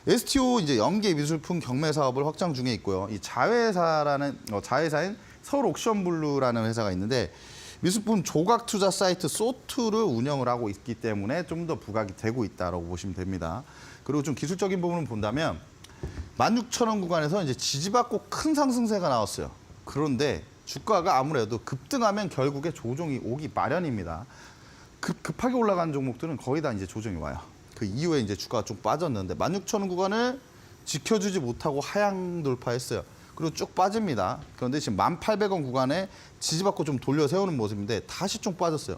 STO 이제 연계 미술품 경매 사업을 확장 중에 있고요. 이 자회사인 서울 옥션블루라는 회사가 있는데 미술품 조각 투자 사이트 소투를 운영을 하고 있기 때문에 좀 더 부각이 되고 있다라고 보시면 됩니다. 그리고 좀 기술적인 부분을 본다면 16,000원 구간에서 이제 지지받고 큰 상승세가 나왔어요. 그런데 주가가 아무래도 급등하면 결국에 조정이 오기 마련입니다. 급하게 올라가는 종목들은 거의 다 이제 조정이 와요. 그 이후에 이제 주가가 좀 빠졌는데 16,000원 구간을 지켜주지 못하고 하향 돌파했어요. 그리고 쭉 빠집니다. 그런데 지금 1,800원 구간에 지지받고 좀 돌려 세우는 모습인데 다시 좀 빠졌어요.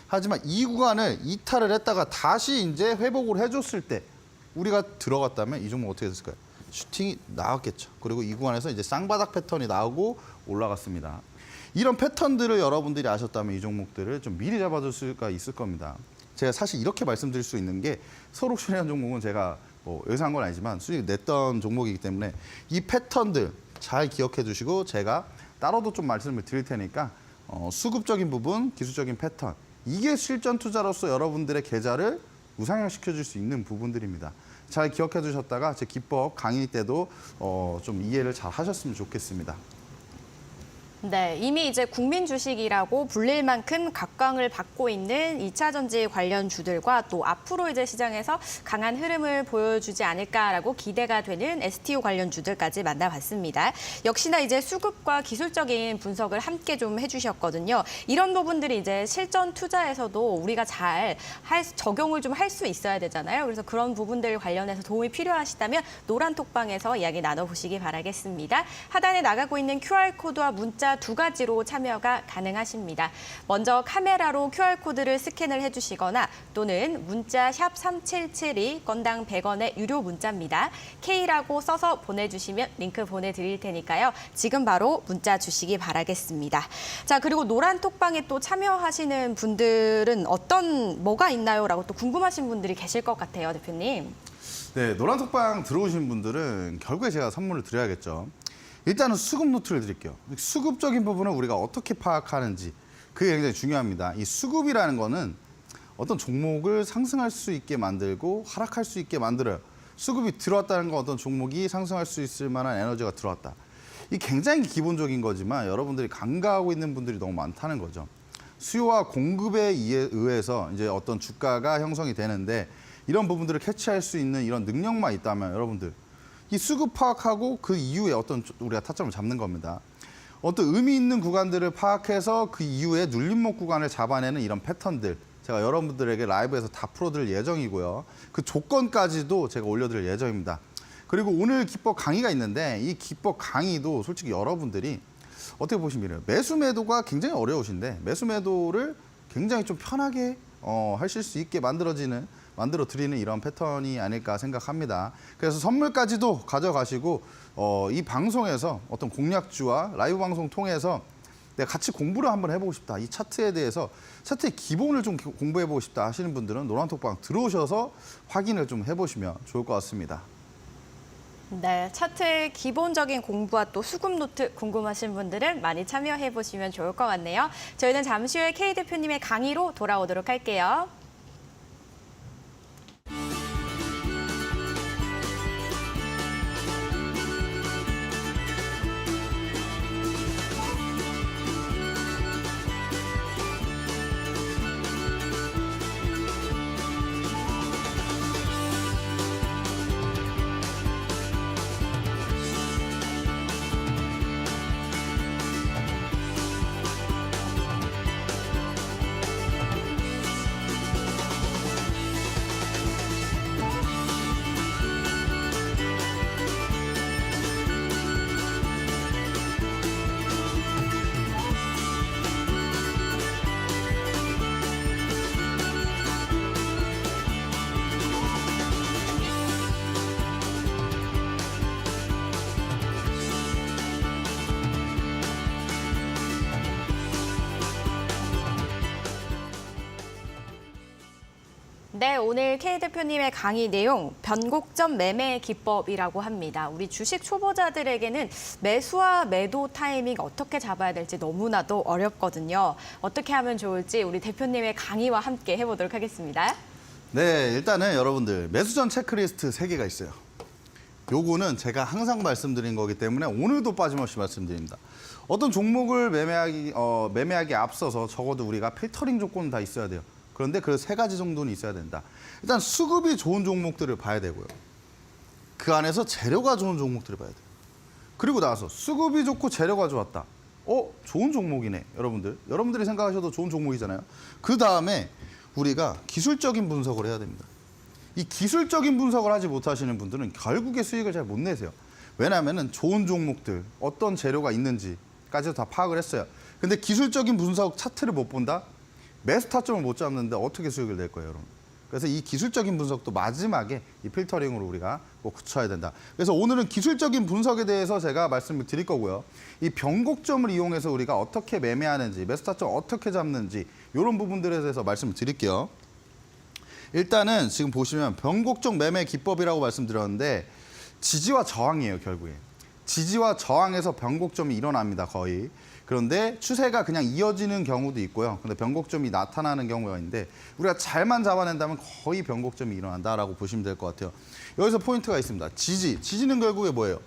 하지만 이 구간을 이탈을 했다가 다시 이제 회복을 해줬을 때 우리가 들어갔다면 이 종목 어떻게 됐을까요? 슈팅이 나왔겠죠. 그리고 이 구간에서 이제 쌍바닥 패턴이 나오고 올라갔습니다. 이런 패턴들을 여러분들이 아셨다면 이 종목들을 좀 미리 잡아줄 수가 있을 겁니다. 제가 사실 이렇게 말씀드릴 수 있는 게 서울옥션이라는 종목은 제가 뭐 여기서 한 건 아니지만 수익 냈던 종목이기 때문에 이 패턴들 잘 기억해 주시고 제가 따로도 좀 말씀을 드릴 테니까 수급적인 부분, 기술적인 패턴 이게 실전 투자로서 여러분들의 계좌를 우상향시켜 줄 수 있는 부분들입니다. 잘 기억해 두셨다가 제 기법 강의 때도 좀 이해를 잘 하셨으면 좋겠습니다. 네, 이미 이제 국민 주식이라고 불릴 만큼 각광을 받고 있는 2차 전지 관련 주들과 또 앞으로 이제 시장에서 강한 흐름을 보여주지 않을까라고 기대가 되는 STU 관련 주들까지 만나봤습니다. 역시나 이제 수급과 기술적인 분석을 함께 좀 해주셨거든요. 이런 부분들이 이제 실전 투자에서도 우리가 잘 적용을 좀 할 수 있어야 되잖아요. 그래서 그런 부분들 관련해서 도움이 필요하시다면 노란 톡방에서 이야기 나눠보시기 바라겠습니다. 하단에 나가고 있는 QR코드와 문자 두 가지로 참여가 가능하십니다. 먼저 카메라로 QR코드를 스캔을 해주시거나 또는 문자 샵 3772 건당 100원의 유료 문자입니다. K라고 써서 보내주시면 링크 보내드릴 테니까요. 지금 바로 문자 주시기 바라겠습니다. 자, 그리고 노란 톡방에 또 참여하시는 분들은 뭐가 있나요? 라고 또 궁금하신 분들이 계실 것 같아요, 대표님. 네, 노란 톡방 들어오신 분들은 결국에 제가 선물을 드려야겠죠. 일단은 수급 노트를 드릴게요. 수급적인 부분을 우리가 어떻게 파악하는지 그게 굉장히 중요합니다. 이 수급이라는 거는 어떤 종목을 상승할 수 있게 만들고 하락할 수 있게 만들어요. 수급이 들어왔다는 건 어떤 종목이 상승할 수 있을 만한 에너지가 들어왔다. 이 굉장히 기본적인 거지만 여러분들이 간과하고 있는 분들이 너무 많다는 거죠. 수요와 공급에 의해서 이제 어떤 주가가 형성이 되는데 이런 부분들을 캐치할 수 있는 이런 능력만 있다면 여러분들 이 수급 파악하고 그 이후에 어떤 우리가 타점을 잡는 겁니다. 어떤 의미 있는 구간들을 파악해서 그 이후에 눌림목 구간을 잡아내는 이런 패턴들 제가 여러분들에게 라이브에서 다 풀어드릴 예정이고요. 그 조건까지도 제가 올려드릴 예정입니다. 그리고 오늘 기법 강의가 있는데 이 기법 강의도 솔직히 여러분들이 어떻게 보시면 매수 매도가 굉장히 어려우신데 매수 매도를 굉장히 좀 편하게 하실 수 있게 만들어 드리는 이런 패턴이 아닐까 생각합니다. 그래서 선물까지도 가져가시고 이 방송에서 어떤 공략주와 라이브 방송 통해서 내가 같이 공부를 한번 해보고 싶다. 이 차트에 대해서 차트의 기본을 좀 공부해보고 싶다 하시는 분들은 노란톡방 들어오셔서 확인을 좀 해보시면 좋을 것 같습니다. 네, 차트의 기본적인 공부와 또 수급 노트 궁금하신 분들은 많이 참여해 보시면 좋을 것 같네요. 저희는 잠시 후에 K 대표님의 강의로 돌아오도록 할게요. 네, 오늘 K 대표님의 강의 내용 변곡점 매매 기법이라고 합니다. 우리 주식 초보자들에게는 매수와 매도 타이밍 어떻게 잡아야 될지 너무나도 어렵거든요. 어떻게 하면 좋을지 우리 대표님의 강의와 함께 해보도록 하겠습니다. 네, 일단은 여러분들 매수전 체크리스트 3개가 있어요. 요거는 제가 항상 말씀드린 거기 때문에 오늘도 빠짐없이 말씀드립니다. 어떤 종목을 매매하기 앞서서 적어도 우리가 필터링 조건은 다 있어야 돼요. 그런데 그 3가지 정도는 있어야 된다. 일단 수급이 좋은 종목들을 봐야 되고요. 그 안에서 재료가 좋은 종목들을 봐야 돼요. 그리고 나서 수급이 좋고 재료가 좋았다. 좋은 종목이네, 여러분들. 여러분들이 생각하셔도 좋은 종목이잖아요. 그 다음에 우리가 기술적인 분석을 해야 됩니다. 이 기술적인 분석을 하지 못하시는 분들은 결국에 수익을 잘 못 내세요. 왜냐하면 좋은 종목들, 어떤 재료가 있는지까지도 다 파악을 했어요. 근데 기술적인 분석 차트를 못 본다? 매수 타점을 못 잡는데 어떻게 수익을 낼 거예요, 여러분? 그래서 이 기술적인 분석도 마지막에 이 필터링으로 우리가 꼭 굳혀야 된다. 그래서 오늘은 기술적인 분석에 대해서 제가 말씀을 드릴 거고요. 이 변곡점을 이용해서 우리가 어떻게 매매하는지, 매수 타점 어떻게 잡는지 이런 부분들에 대해서 말씀을 드릴게요. 일단은 지금 보시면 변곡적 매매 기법이라고 말씀드렸는데 지지와 저항이에요, 결국에. 지지와 저항에서 변곡점이 일어납니다, 거의. 그런데 추세가 그냥 이어지는 경우도 있고요. 근데 변곡점이 나타나는 경우가 있는데 우리가 잘만 잡아낸다면 거의 변곡점이 일어난다라고 보시면 될 것 같아요. 여기서 포인트가 있습니다. 지지는 결국에 뭐예요?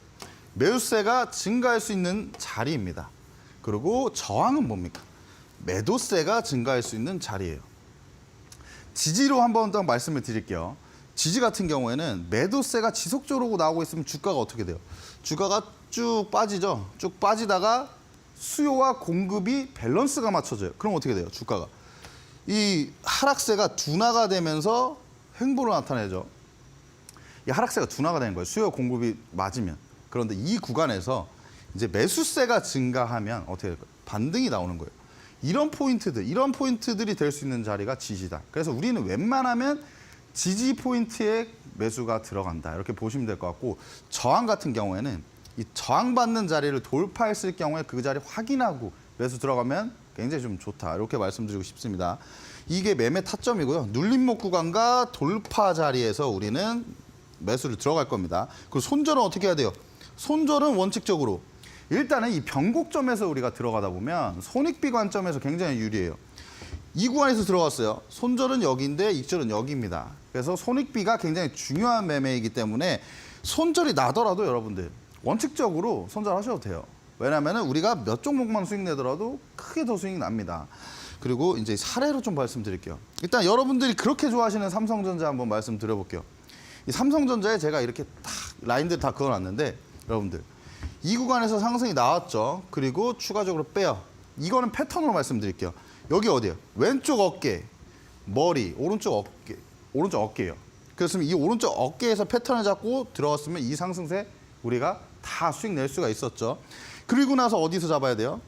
매수세가 증가할 수 있는 자리입니다. 그리고 저항은 뭡니까? 매도세가 증가할 수 있는 자리예요. 지지로 한번 더 말씀을 드릴게요. 지지 같은 경우에는 매도세가 지속적으로 나오고 있으면 주가가 어떻게 돼요? 주가가 쭉 빠지죠. 쭉 빠지다가 수요와 공급이 밸런스가 맞춰져요. 그럼 어떻게 돼요? 주가가. 이 하락세가 둔화가 되면서 횡보로 나타내죠. 이 하락세가 둔화가 되는 거예요. 수요 공급이 맞으면. 그런데 이 구간에서 이제 매수세가 증가하면 어떻게 될까요? 반등이 나오는 거예요. 이런 포인트들이 될 수 있는 자리가 지지다. 그래서 우리는 웬만하면 지지 포인트에 매수가 들어간다. 이렇게 보시면 될 것 같고 저항 같은 경우에는 이 저항받는 자리를 돌파했을 경우에 그 자리 확인하고 매수 들어가면 굉장히 좀 좋다. 이렇게 말씀드리고 싶습니다. 이게 매매 타점이고요. 눌림목 구간과 돌파 자리에서 우리는 매수를 들어갈 겁니다. 그리고 손절은 어떻게 해야 돼요? 손절은 원칙적으로 일단은 이 변곡점에서 우리가 들어가다 보면 손익비 관점에서 굉장히 유리해요. 이 구간에서 들어갔어요. 손절은 여기인데 익절은 여기입니다. 그래서 손익비가 굉장히 중요한 매매이기 때문에 손절이 나더라도 여러분들 원칙적으로 손절하셔도 돼요. 왜냐하면 우리가 몇 종목만 수익 내더라도 크게 더 수익 납니다. 그리고 이제 사례로 좀 말씀드릴게요. 일단 여러분들이 그렇게 좋아하시는 삼성전자 한번 말씀드려볼게요. 이 삼성전자에 제가 이렇게 딱 라인들 다 그어놨는데 여러분들 이 구간에서 상승이 나왔죠. 그리고 추가적으로 빼요. 이거는 패턴으로 말씀드릴게요. 여기 어디예요? 왼쪽 어깨, 머리, 오른쪽 어깨예요. 그렇으면 이 오른쪽 어깨에서 패턴을 잡고 들어갔으면 이 상승세 우리가 다 수익 낼 수가 있었죠. 그리고 나서 어디서 잡아야 돼요?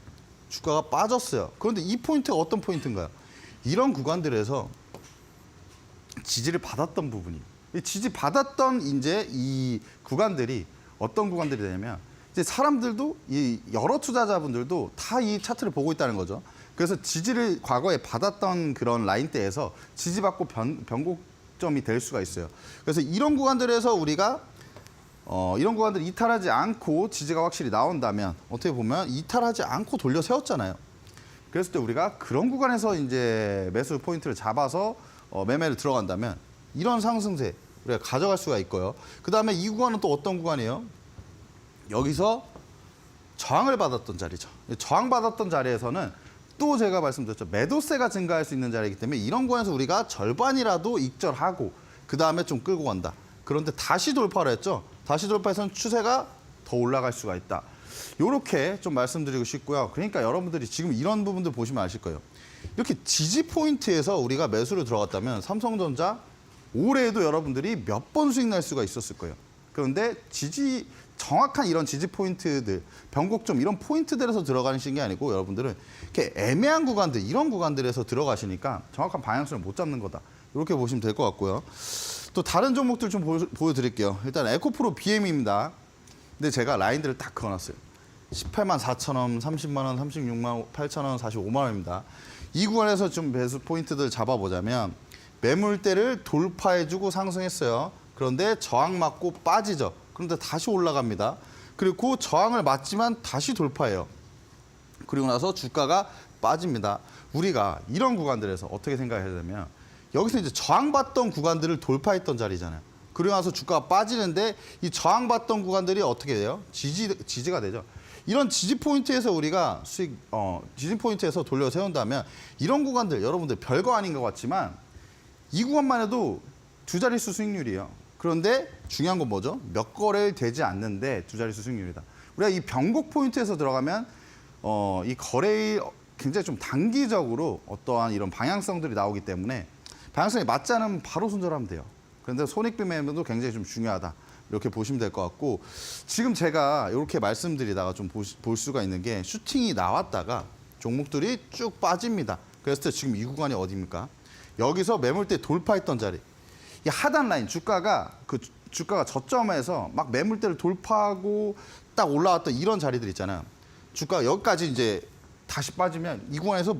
주가가 빠졌어요. 그런데 이 포인트가 어떤 포인트인가요? 이런 구간들에서 지지를 받았던 부분이 지지 받았던 이제 이 구간들이 어떤 구간들이 되냐면 이제 사람들도 이 여러 투자자분들도 다 이 차트를 보고 있다는 거죠. 그래서 지지를 과거에 받았던 그런 라인대에서 지지받고 변곡점이 될 수가 있어요. 그래서 이런 구간들에서 우리가 이런 구간들 이탈하지 않고 지지가 확실히 나온다면 어떻게 보면 이탈하지 않고 돌려 세웠잖아요. 그랬을 때 우리가 그런 구간에서 이제 매수 포인트를 잡아서 매매를 들어간다면 이런 상승세 우리가 가져갈 수가 있고요. 그 다음에 이 구간은 또 어떤 구간이에요? 여기서 저항을 받았던 자리죠. 저항받았던 자리에서는 또 제가 말씀드렸죠. 매도세가 증가할 수 있는 자리이기 때문에 이런 구간에서 우리가 절반이라도 익절하고 그 다음에 좀 끌고 간다. 그런데 다시 돌파를 했죠. 다시 돌파해서는 추세가 더 올라갈 수가 있다. 이렇게 좀 말씀드리고 싶고요. 그러니까 여러분들이 지금 이런 부분들 보시면 아실 거예요. 이렇게 지지 포인트에서 우리가 매수를 들어갔다면 삼성전자 올해에도 여러분들이 몇 번 수익 날 수가 있었을 거예요. 그런데 정확한 이런 지지 포인트들, 변곡점 이런 포인트들에서 들어가시는 게 아니고 여러분들은 이렇게 애매한 구간들, 이런 구간들에서 들어가시니까 정확한 방향성을 못 잡는 거다. 이렇게 보시면 될 것 같고요. 또 다른 종목들 좀 보여드릴게요. 일단 에코프로 BM입니다. 근데 제가 라인들을 딱 그어놨어요. 18만 4천 원, 30만 원, 36만 8천 원, 45만 원입니다. 이 구간에서 좀 매수 포인트들 잡아보자면 매물대를 돌파해주고 상승했어요. 그런데 저항 맞고 빠지죠. 그런데 다시 올라갑니다. 그리고 저항을 맞지만 다시 돌파해요. 그리고 나서 주가가 빠집니다. 우리가 이런 구간들에서 어떻게 생각해야 되냐면 여기서 이제 저항받던 구간들을 돌파했던 자리잖아요. 그리고 나서 주가가 빠지는데 이 저항받던 구간들이 어떻게 돼요? 지지가 되죠. 이런 지지 포인트에서 우리가 지지 포인트에서 돌려 세운다면 이런 구간들 여러분들 별거 아닌 것 같지만 이 구간만 해도 두 자릿수 수익률이에요. 그런데 중요한 건 뭐죠? 몇 거래일 되지 않는데 두 자릿수 수익률이다. 우리가 이 변곡 포인트에서 들어가면 이 거래일 굉장히 좀 단기적으로 어떠한 이런 방향성들이 나오기 때문에 방향성이 맞지 않으면 바로 손절하면 돼요. 그런데 손익비 매매도 굉장히 좀 중요하다. 이렇게 보시면 될 것 같고 지금 제가 이렇게 말씀드리다가 좀 볼 수가 있는 게 슈팅이 나왔다가 종목들이 쭉 빠집니다. 그랬을 때 지금 이 구간이 어디입니까? 여기서 매물대 돌파했던 자리. 이 하단 라인 주가가 저점에서 막 매물대를 돌파하고 딱 올라왔던 이런 자리들 있잖아요. 주가가 여기까지 이제 다시 빠지면 이 구간에서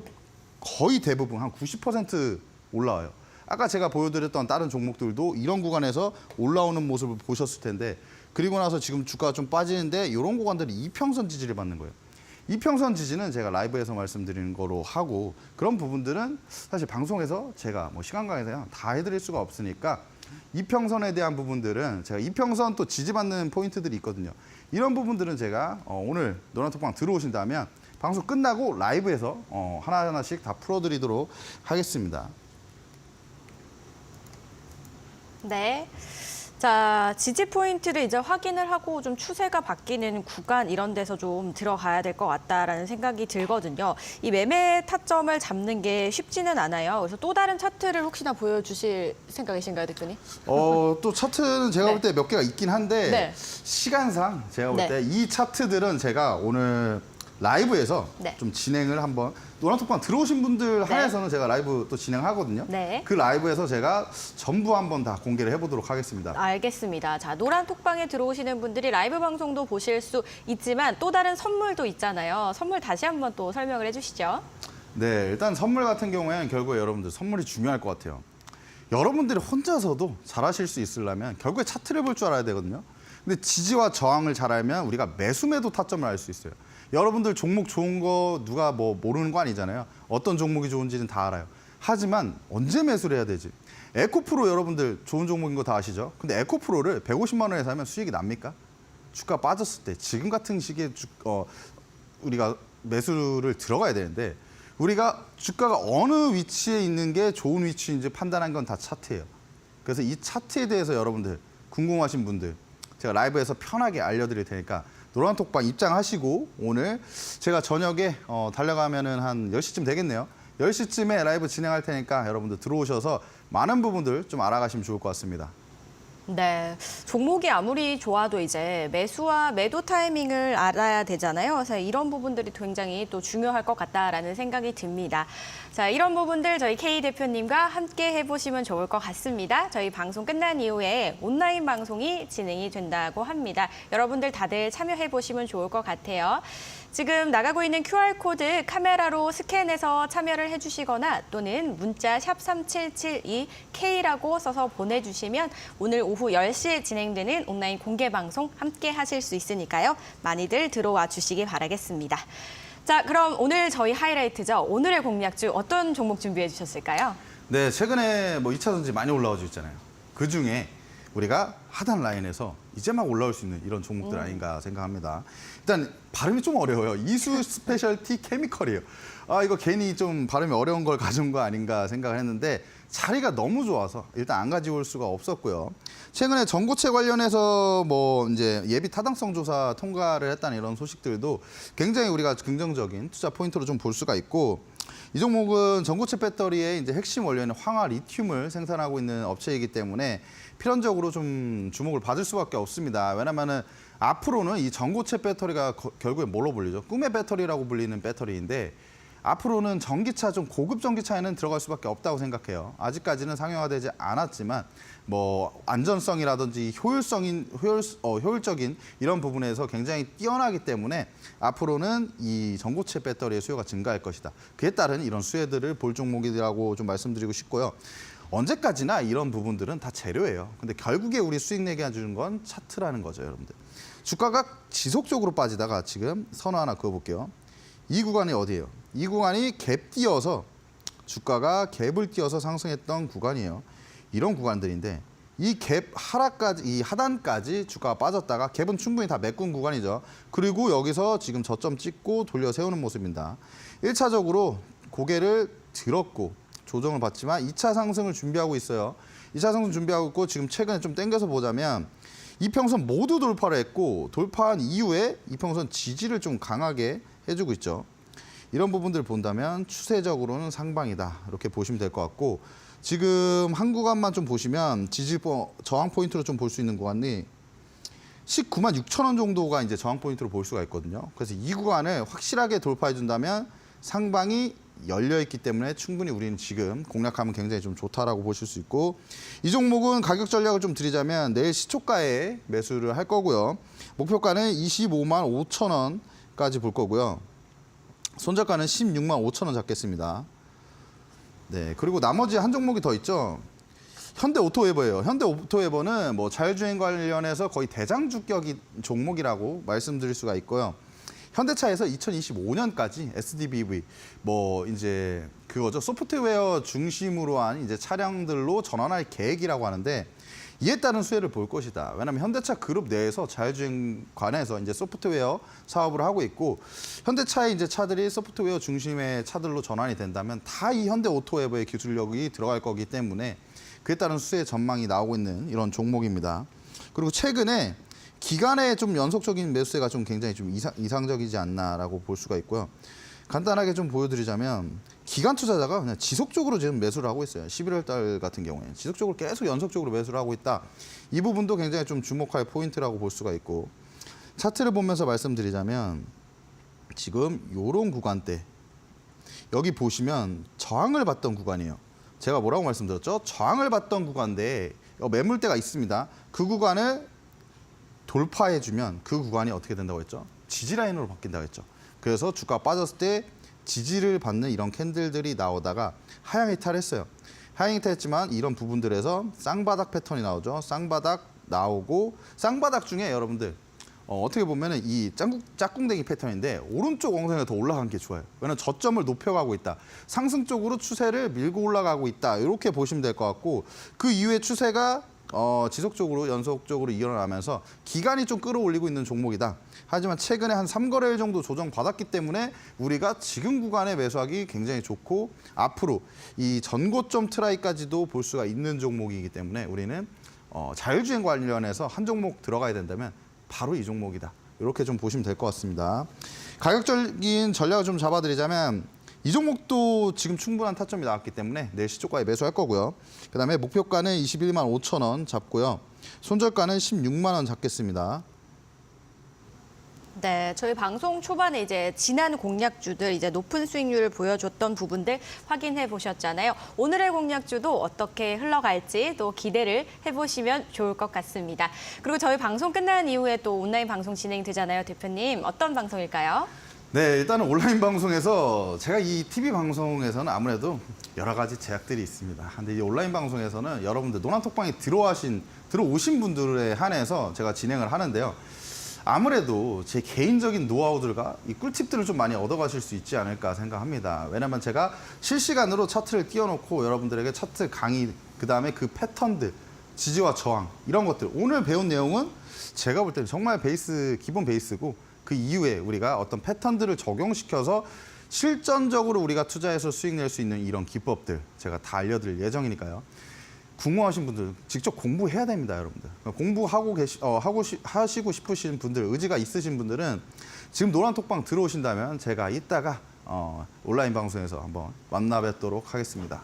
거의 대부분 한 90% 올라와요. 아까 제가 보여드렸던 다른 종목들도 이런 구간에서 올라오는 모습을 보셨을 텐데 그리고 나서 지금 주가가 좀 빠지는데 이런 구간들이 이평선 지지를 받는 거예요. 이평선 지지는 제가 라이브에서 말씀드리는 거로 하고 그런 부분들은 사실 방송에서 제가 뭐 시간 관계상 다 해드릴 수가 없으니까 이평선에 대한 부분들은 제가 이평선 또 지지받는 포인트들이 있거든요. 이런 부분들은 제가 오늘 노란톡방 들어오신다면 방송 끝나고 라이브에서 하나하나씩 다 풀어드리도록 하겠습니다. 네. 자, 지지 포인트를 이제 확인을 하고 좀 추세가 바뀌는 구간 이런 데서 좀 들어가야 될 것 같다라는 생각이 들거든요. 이 매매 타점을 잡는 게 쉽지는 않아요. 그래서 또 다른 차트를 혹시나 보여주실 생각이신가요, 대표님? 또 차트는 제가 네. 볼 때 몇 개가 있긴 한데 네. 시간상 제가 볼 네. 때 이 차트들은 제가 오늘 라이브에서 네. 좀 진행을 한번 노란톡방 들어오신 분들 한해서는 제가 라이브 또 진행하거든요. 네. 그 라이브에서 제가 전부 한번 다 공개를 해보도록 하겠습니다. 알겠습니다. 자, 노란 톡방에 들어오시는 분들이 라이브 방송도 보실 수 있지만 또 다른 선물도 있잖아요. 선물 다시 한번 또 설명을 해주시죠. 네, 일단 선물 같은 경우에는 결국에 여러분들 선물이 중요할 것 같아요. 여러분들이 혼자서도 잘하실 수 있으려면 결국에 차트를 볼 줄 알아야 되거든요. 근데 지지와 저항을 잘 알면 우리가 매수매도 타점을 알 수 있어요. 여러분들 종목 좋은 거 누가 뭐 모르는 거 아니잖아요. 어떤 종목이 좋은지는 다 알아요. 하지만 언제 매수를 해야 되지? 에코프로 여러분들 좋은 종목인 거 다 아시죠? 근데 에코프로를 150만 원에 사면 수익이 납니까? 주가 빠졌을 때 지금 같은 시기에 우리가 매수를 들어가야 되는데 우리가 주가가 어느 위치에 있는 게 좋은 위치인지 판단한 건 다 차트예요. 그래서 이 차트에 대해서 여러분들 궁금하신 분들 제가 라이브에서 편하게 알려드릴 테니까 노란톡방 입장하시고 오늘 제가 저녁에 달려가면은 한 10시쯤 되겠네요. 10시쯤에 라이브 진행할 테니까 여러분들 들어오셔서 많은 부분들 좀 알아가시면 좋을 것 같습니다. 네, 종목이 아무리 좋아도 이제 매수와 매도 타이밍을 알아야 되잖아요. 그래서 이런 부분들이 굉장히 또 중요할 것 같다라는 생각이 듭니다. 자, 이런 부분들 저희 K 대표님과 함께 해보시면 좋을 것 같습니다. 저희 방송 끝난 이후에 온라인 방송이 진행이 된다고 합니다. 여러분들 다들 참여해보시면 좋을 것 같아요. 지금 나가고 있는 QR코드 카메라로 스캔해서 참여를 해주시거나 또는 문자 샵 3772K라고 써서 보내주시면 오늘 오후 10시에 진행되는 온라인 공개 방송 함께 하실 수 있으니까요. 많이들 들어와 주시기 바라겠습니다. 자, 그럼 오늘 저희 하이라이트죠. 오늘의 공략주 어떤 종목 준비해 주셨을까요? 네, 최근에 뭐 2차 전지 많이 올라오고 있잖아요. 그중에 우리가 하단 라인에서 이제 막 올라올 수 있는 이런 종목들 아닌가 생각합니다. 일단 발음이 좀 어려워요. 이수 스페셜티 케미컬이에요. 아, 이거 괜히 좀 발음이 어려운 걸 가져온 거 아닌가 생각을 했는데 자리가 너무 좋아서 일단 안 가지고 올 수가 없었고요. 최근에 전고체 관련해서 뭐 이제 예비 타당성 조사 통과를 했다는 이런 소식들도 굉장히 우리가 긍정적인 투자 포인트로 좀 볼 수가 있고 이 종목은 전고체 배터리의 이제 핵심 원료인 황화 리튬을 생산하고 있는 업체이기 때문에 필연적으로 좀 주목을 받을 수밖에 없습니다. 왜냐면은 앞으로는 이 전고체 배터리가 결국에 뭘로 불리죠? 꿈의 배터리라고 불리는 배터리인데 앞으로는 전기차 좀 고급 전기차에는 들어갈 수밖에 없다고 생각해요. 아직까지는 상용화되지 않았지만 뭐 안전성이라든지 효율적인 이런 부분에서 굉장히 뛰어나기 때문에 앞으로는 이 전고체 배터리의 수요가 증가할 것이다. 그에 따른 이런 수혜들을 볼 종목이라고 좀 말씀드리고 싶고요. 언제까지나 이런 부분들은 다 재료예요. 근데 결국에 우리 수익 내게 해주는 건 차트라는 거죠, 여러분들. 주가가 지속적으로 빠지다가 지금 선호 하나 그어볼게요. 이 구간이 어디예요? 이 구간이 갭 띄어서 주가가 갭을 띄어서 상승했던 구간이에요. 이런 구간들인데 이 갭 하락까지, 이 하단까지 주가가 빠졌다가 갭은 충분히 다 메꾼 구간이죠. 그리고 여기서 지금 저점 찍고 돌려 세우는 모습입니다. 1차적으로 고개를 들었고 조정을 받지만 2차 상승을 준비하고 있어요. 2차 상승 준비하고 있고 지금 최근에 좀 당겨서 보자면 이평선 모두 돌파를 했고 돌파한 이후에 이평선 지지를 좀 강하게 해주고 있죠. 이런 부분들을 본다면 추세적으로는 상방이다. 이렇게 보시면 될 것 같고 지금 한 구간만 좀 보시면 저항 포인트로 좀 볼 수 있는 구간이 19만 6천 원 정도가 이제 저항 포인트로 볼 수가 있거든요. 그래서 이 구간을 확실하게 돌파해 준다면 상방이 열려 있기 때문에 충분히 우리는 지금 공략하면 굉장히 좀 좋다라고 보실 수 있고 이 종목은 가격 전략을 좀 드리자면 내일 시초가에 매수를 할 거고요. 목표가는 25만 5천 원까지 볼 거고요. 손절가는 16만 5천 원 잡겠습니다. 네, 그리고 나머지 한 종목이 더 있죠. 현대오토웨버예요. 현대오토웨버는 뭐 자율주행 관련해서 거의 대장주격인 종목이라고 말씀드릴 수가 있고요. 현대차에서 2025년까지 SDVV 뭐 이제 그거죠. 소프트웨어 중심으로 한 이제 차량들로 전환할 계획이라고 하는데 이에 따른 수혜를 볼 것이다. 왜냐하면 현대차 그룹 내에서 자율주행 관해서 이제 소프트웨어 사업을 하고 있고 현대차의 이제 차들이 소프트웨어 중심의 차들로 전환이 된다면 다 이 현대오토웨버의 기술력이 들어갈 거기 때문에 그에 따른 수혜 전망이 나오고 있는 이런 종목입니다. 그리고 최근에 기간에 좀 연속적인 매수세가 좀 굉장히 좀 이상적이지 않나라고 볼 수가 있고요. 간단하게 좀 보여드리자면 기관 투자자가 그냥 지속적으로 지금 매수를 하고 있어요. 11월 달 같은 경우에 지속적으로 계속 연속적으로 매수를 하고 있다. 이 부분도 굉장히 좀 주목할 포인트라고 볼 수가 있고 차트를 보면서 말씀드리자면 지금 이런 구간대 여기 보시면 저항을 받던 구간이에요. 제가 뭐라고 말씀드렸죠? 저항을 받던 구간대에 매물대가 있습니다. 그 구간을 돌파해주면 그 구간이 어떻게 된다고 했죠? 지지라인으로 바뀐다고 했죠. 그래서 주가 빠졌을 때 지지를 받는 이런 캔들들이 나오다가 하향 이탈했어요. 하향 이탈했지만 이런 부분들에서 쌍바닥 패턴이 나오죠. 쌍바닥 나오고 쌍바닥 중에 여러분들 어떻게 보면은 이 짝꿍댕이 패턴인데 오른쪽 엉덩이가 더 올라간 게 좋아요. 왜냐면 저점을 높여가고 있다. 상승 쪽으로 추세를 밀고 올라가고 있다. 이렇게 보시면 될 것 같고 그 이후에 추세가 지속적으로 연속적으로 일어나면서 기간이 좀 끌어올리고 있는 종목이다. 하지만 최근에 한 3거래일 정도 조정받았기 때문에 우리가 지금 구간에 매수하기 굉장히 좋고 앞으로 이 전고점 트라이까지도 볼 수가 있는 종목이기 때문에 우리는 자율주행 관련해서 한 종목 들어가야 된다면 바로 이 종목이다. 이렇게 좀 보시면 될 것 같습니다. 가격적인 전략을 좀 잡아드리자면 이 종목도 지금 충분한 타점이 나왔기 때문에 내일 시초가에 매수할 거고요. 그다음에 목표가는 21만 5천 원 잡고요. 손절가는 16만 원 잡겠습니다. 네, 저희 방송 초반에 이제 지난 공략주들 이제 높은 수익률을 보여줬던 부분들 확인해 보셨잖아요. 오늘의 공략주도 어떻게 흘러갈지 또 기대를 해보시면 좋을 것 같습니다. 그리고 저희 방송 끝난 이후에 또 온라인 방송 진행되잖아요, 대표님. 어떤 방송일까요? 네, 일단은 온라인 방송에서 제가 이 TV 방송에서는 아무래도 여러 가지 제약들이 있습니다. 근데 이 온라인 방송에서는 여러분들 노란톡방에 들어오신 분들에 한해서 제가 진행을 하는데요. 아무래도 제 개인적인 노하우들과 이 꿀팁들을 좀 많이 얻어가실 수 있지 않을까 생각합니다. 왜냐면 제가 실시간으로 차트를 띄워놓고 여러분들에게 차트 강의, 그다음에 그 패턴들, 지지와 저항 이런 것들 오늘 배운 내용은 제가 볼 때는 정말 기본 베이스고 그 이후에 우리가 어떤 패턴들을 적용시켜서 실전적으로 우리가 투자해서 수익 낼 수 있는 이런 기법들 제가 다 알려드릴 예정이니까요. 궁금하신 분들 직접 공부해야 됩니다, 여러분들. 공부하고 하시고 싶으신 분들, 의지가 있으신 분들은 지금 노란톡방 들어오신다면 제가 이따가 온라인 방송에서 한번 만나 뵙도록 하겠습니다.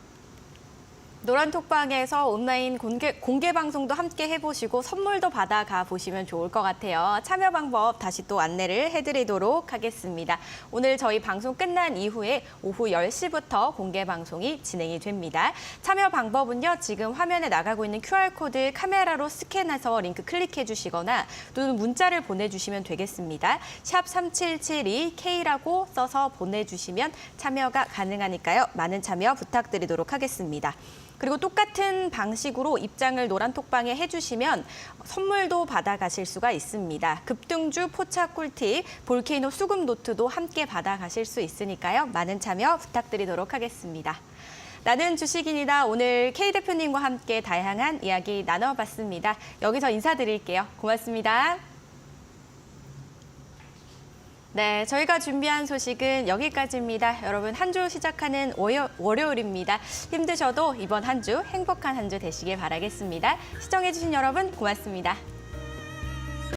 노란톡방에서 온라인 공개 방송도 함께 해보시고 선물도 받아가 보시면 좋을 것 같아요. 참여 방법 다시 또 안내를 해드리도록 하겠습니다. 오늘 저희 방송 끝난 이후에 오후 10시부터 공개 방송이 진행이 됩니다. 참여 방법은요. 지금 화면에 나가고 있는 QR코드 카메라로 스캔해서 링크 클릭해 주시거나 또는 문자를 보내주시면 되겠습니다. 샵 3772K라고 써서 보내주시면 참여가 가능하니까요. 많은 참여 부탁드리도록 하겠습니다. 그리고 똑같은 방식으로 입장을 노란톡방에 해주시면 선물도 받아가실 수가 있습니다. 급등주 포차 꿀팁, 볼케이노 수급 노트도 함께 받아가실 수 있으니까요. 많은 참여 부탁드리도록 하겠습니다. 나는 주식인이다. 오늘 K 대표님과 함께 다양한 이야기 나눠봤습니다. 여기서 인사드릴게요. 고맙습니다. 네, 저희가 준비한 소식은 여기까지입니다. 여러분, 한 주 시작하는 월요일입니다. 힘드셔도 이번 한 주 행복한 한 주 되시길 바라겠습니다. 시청해주신 여러분 고맙습니다.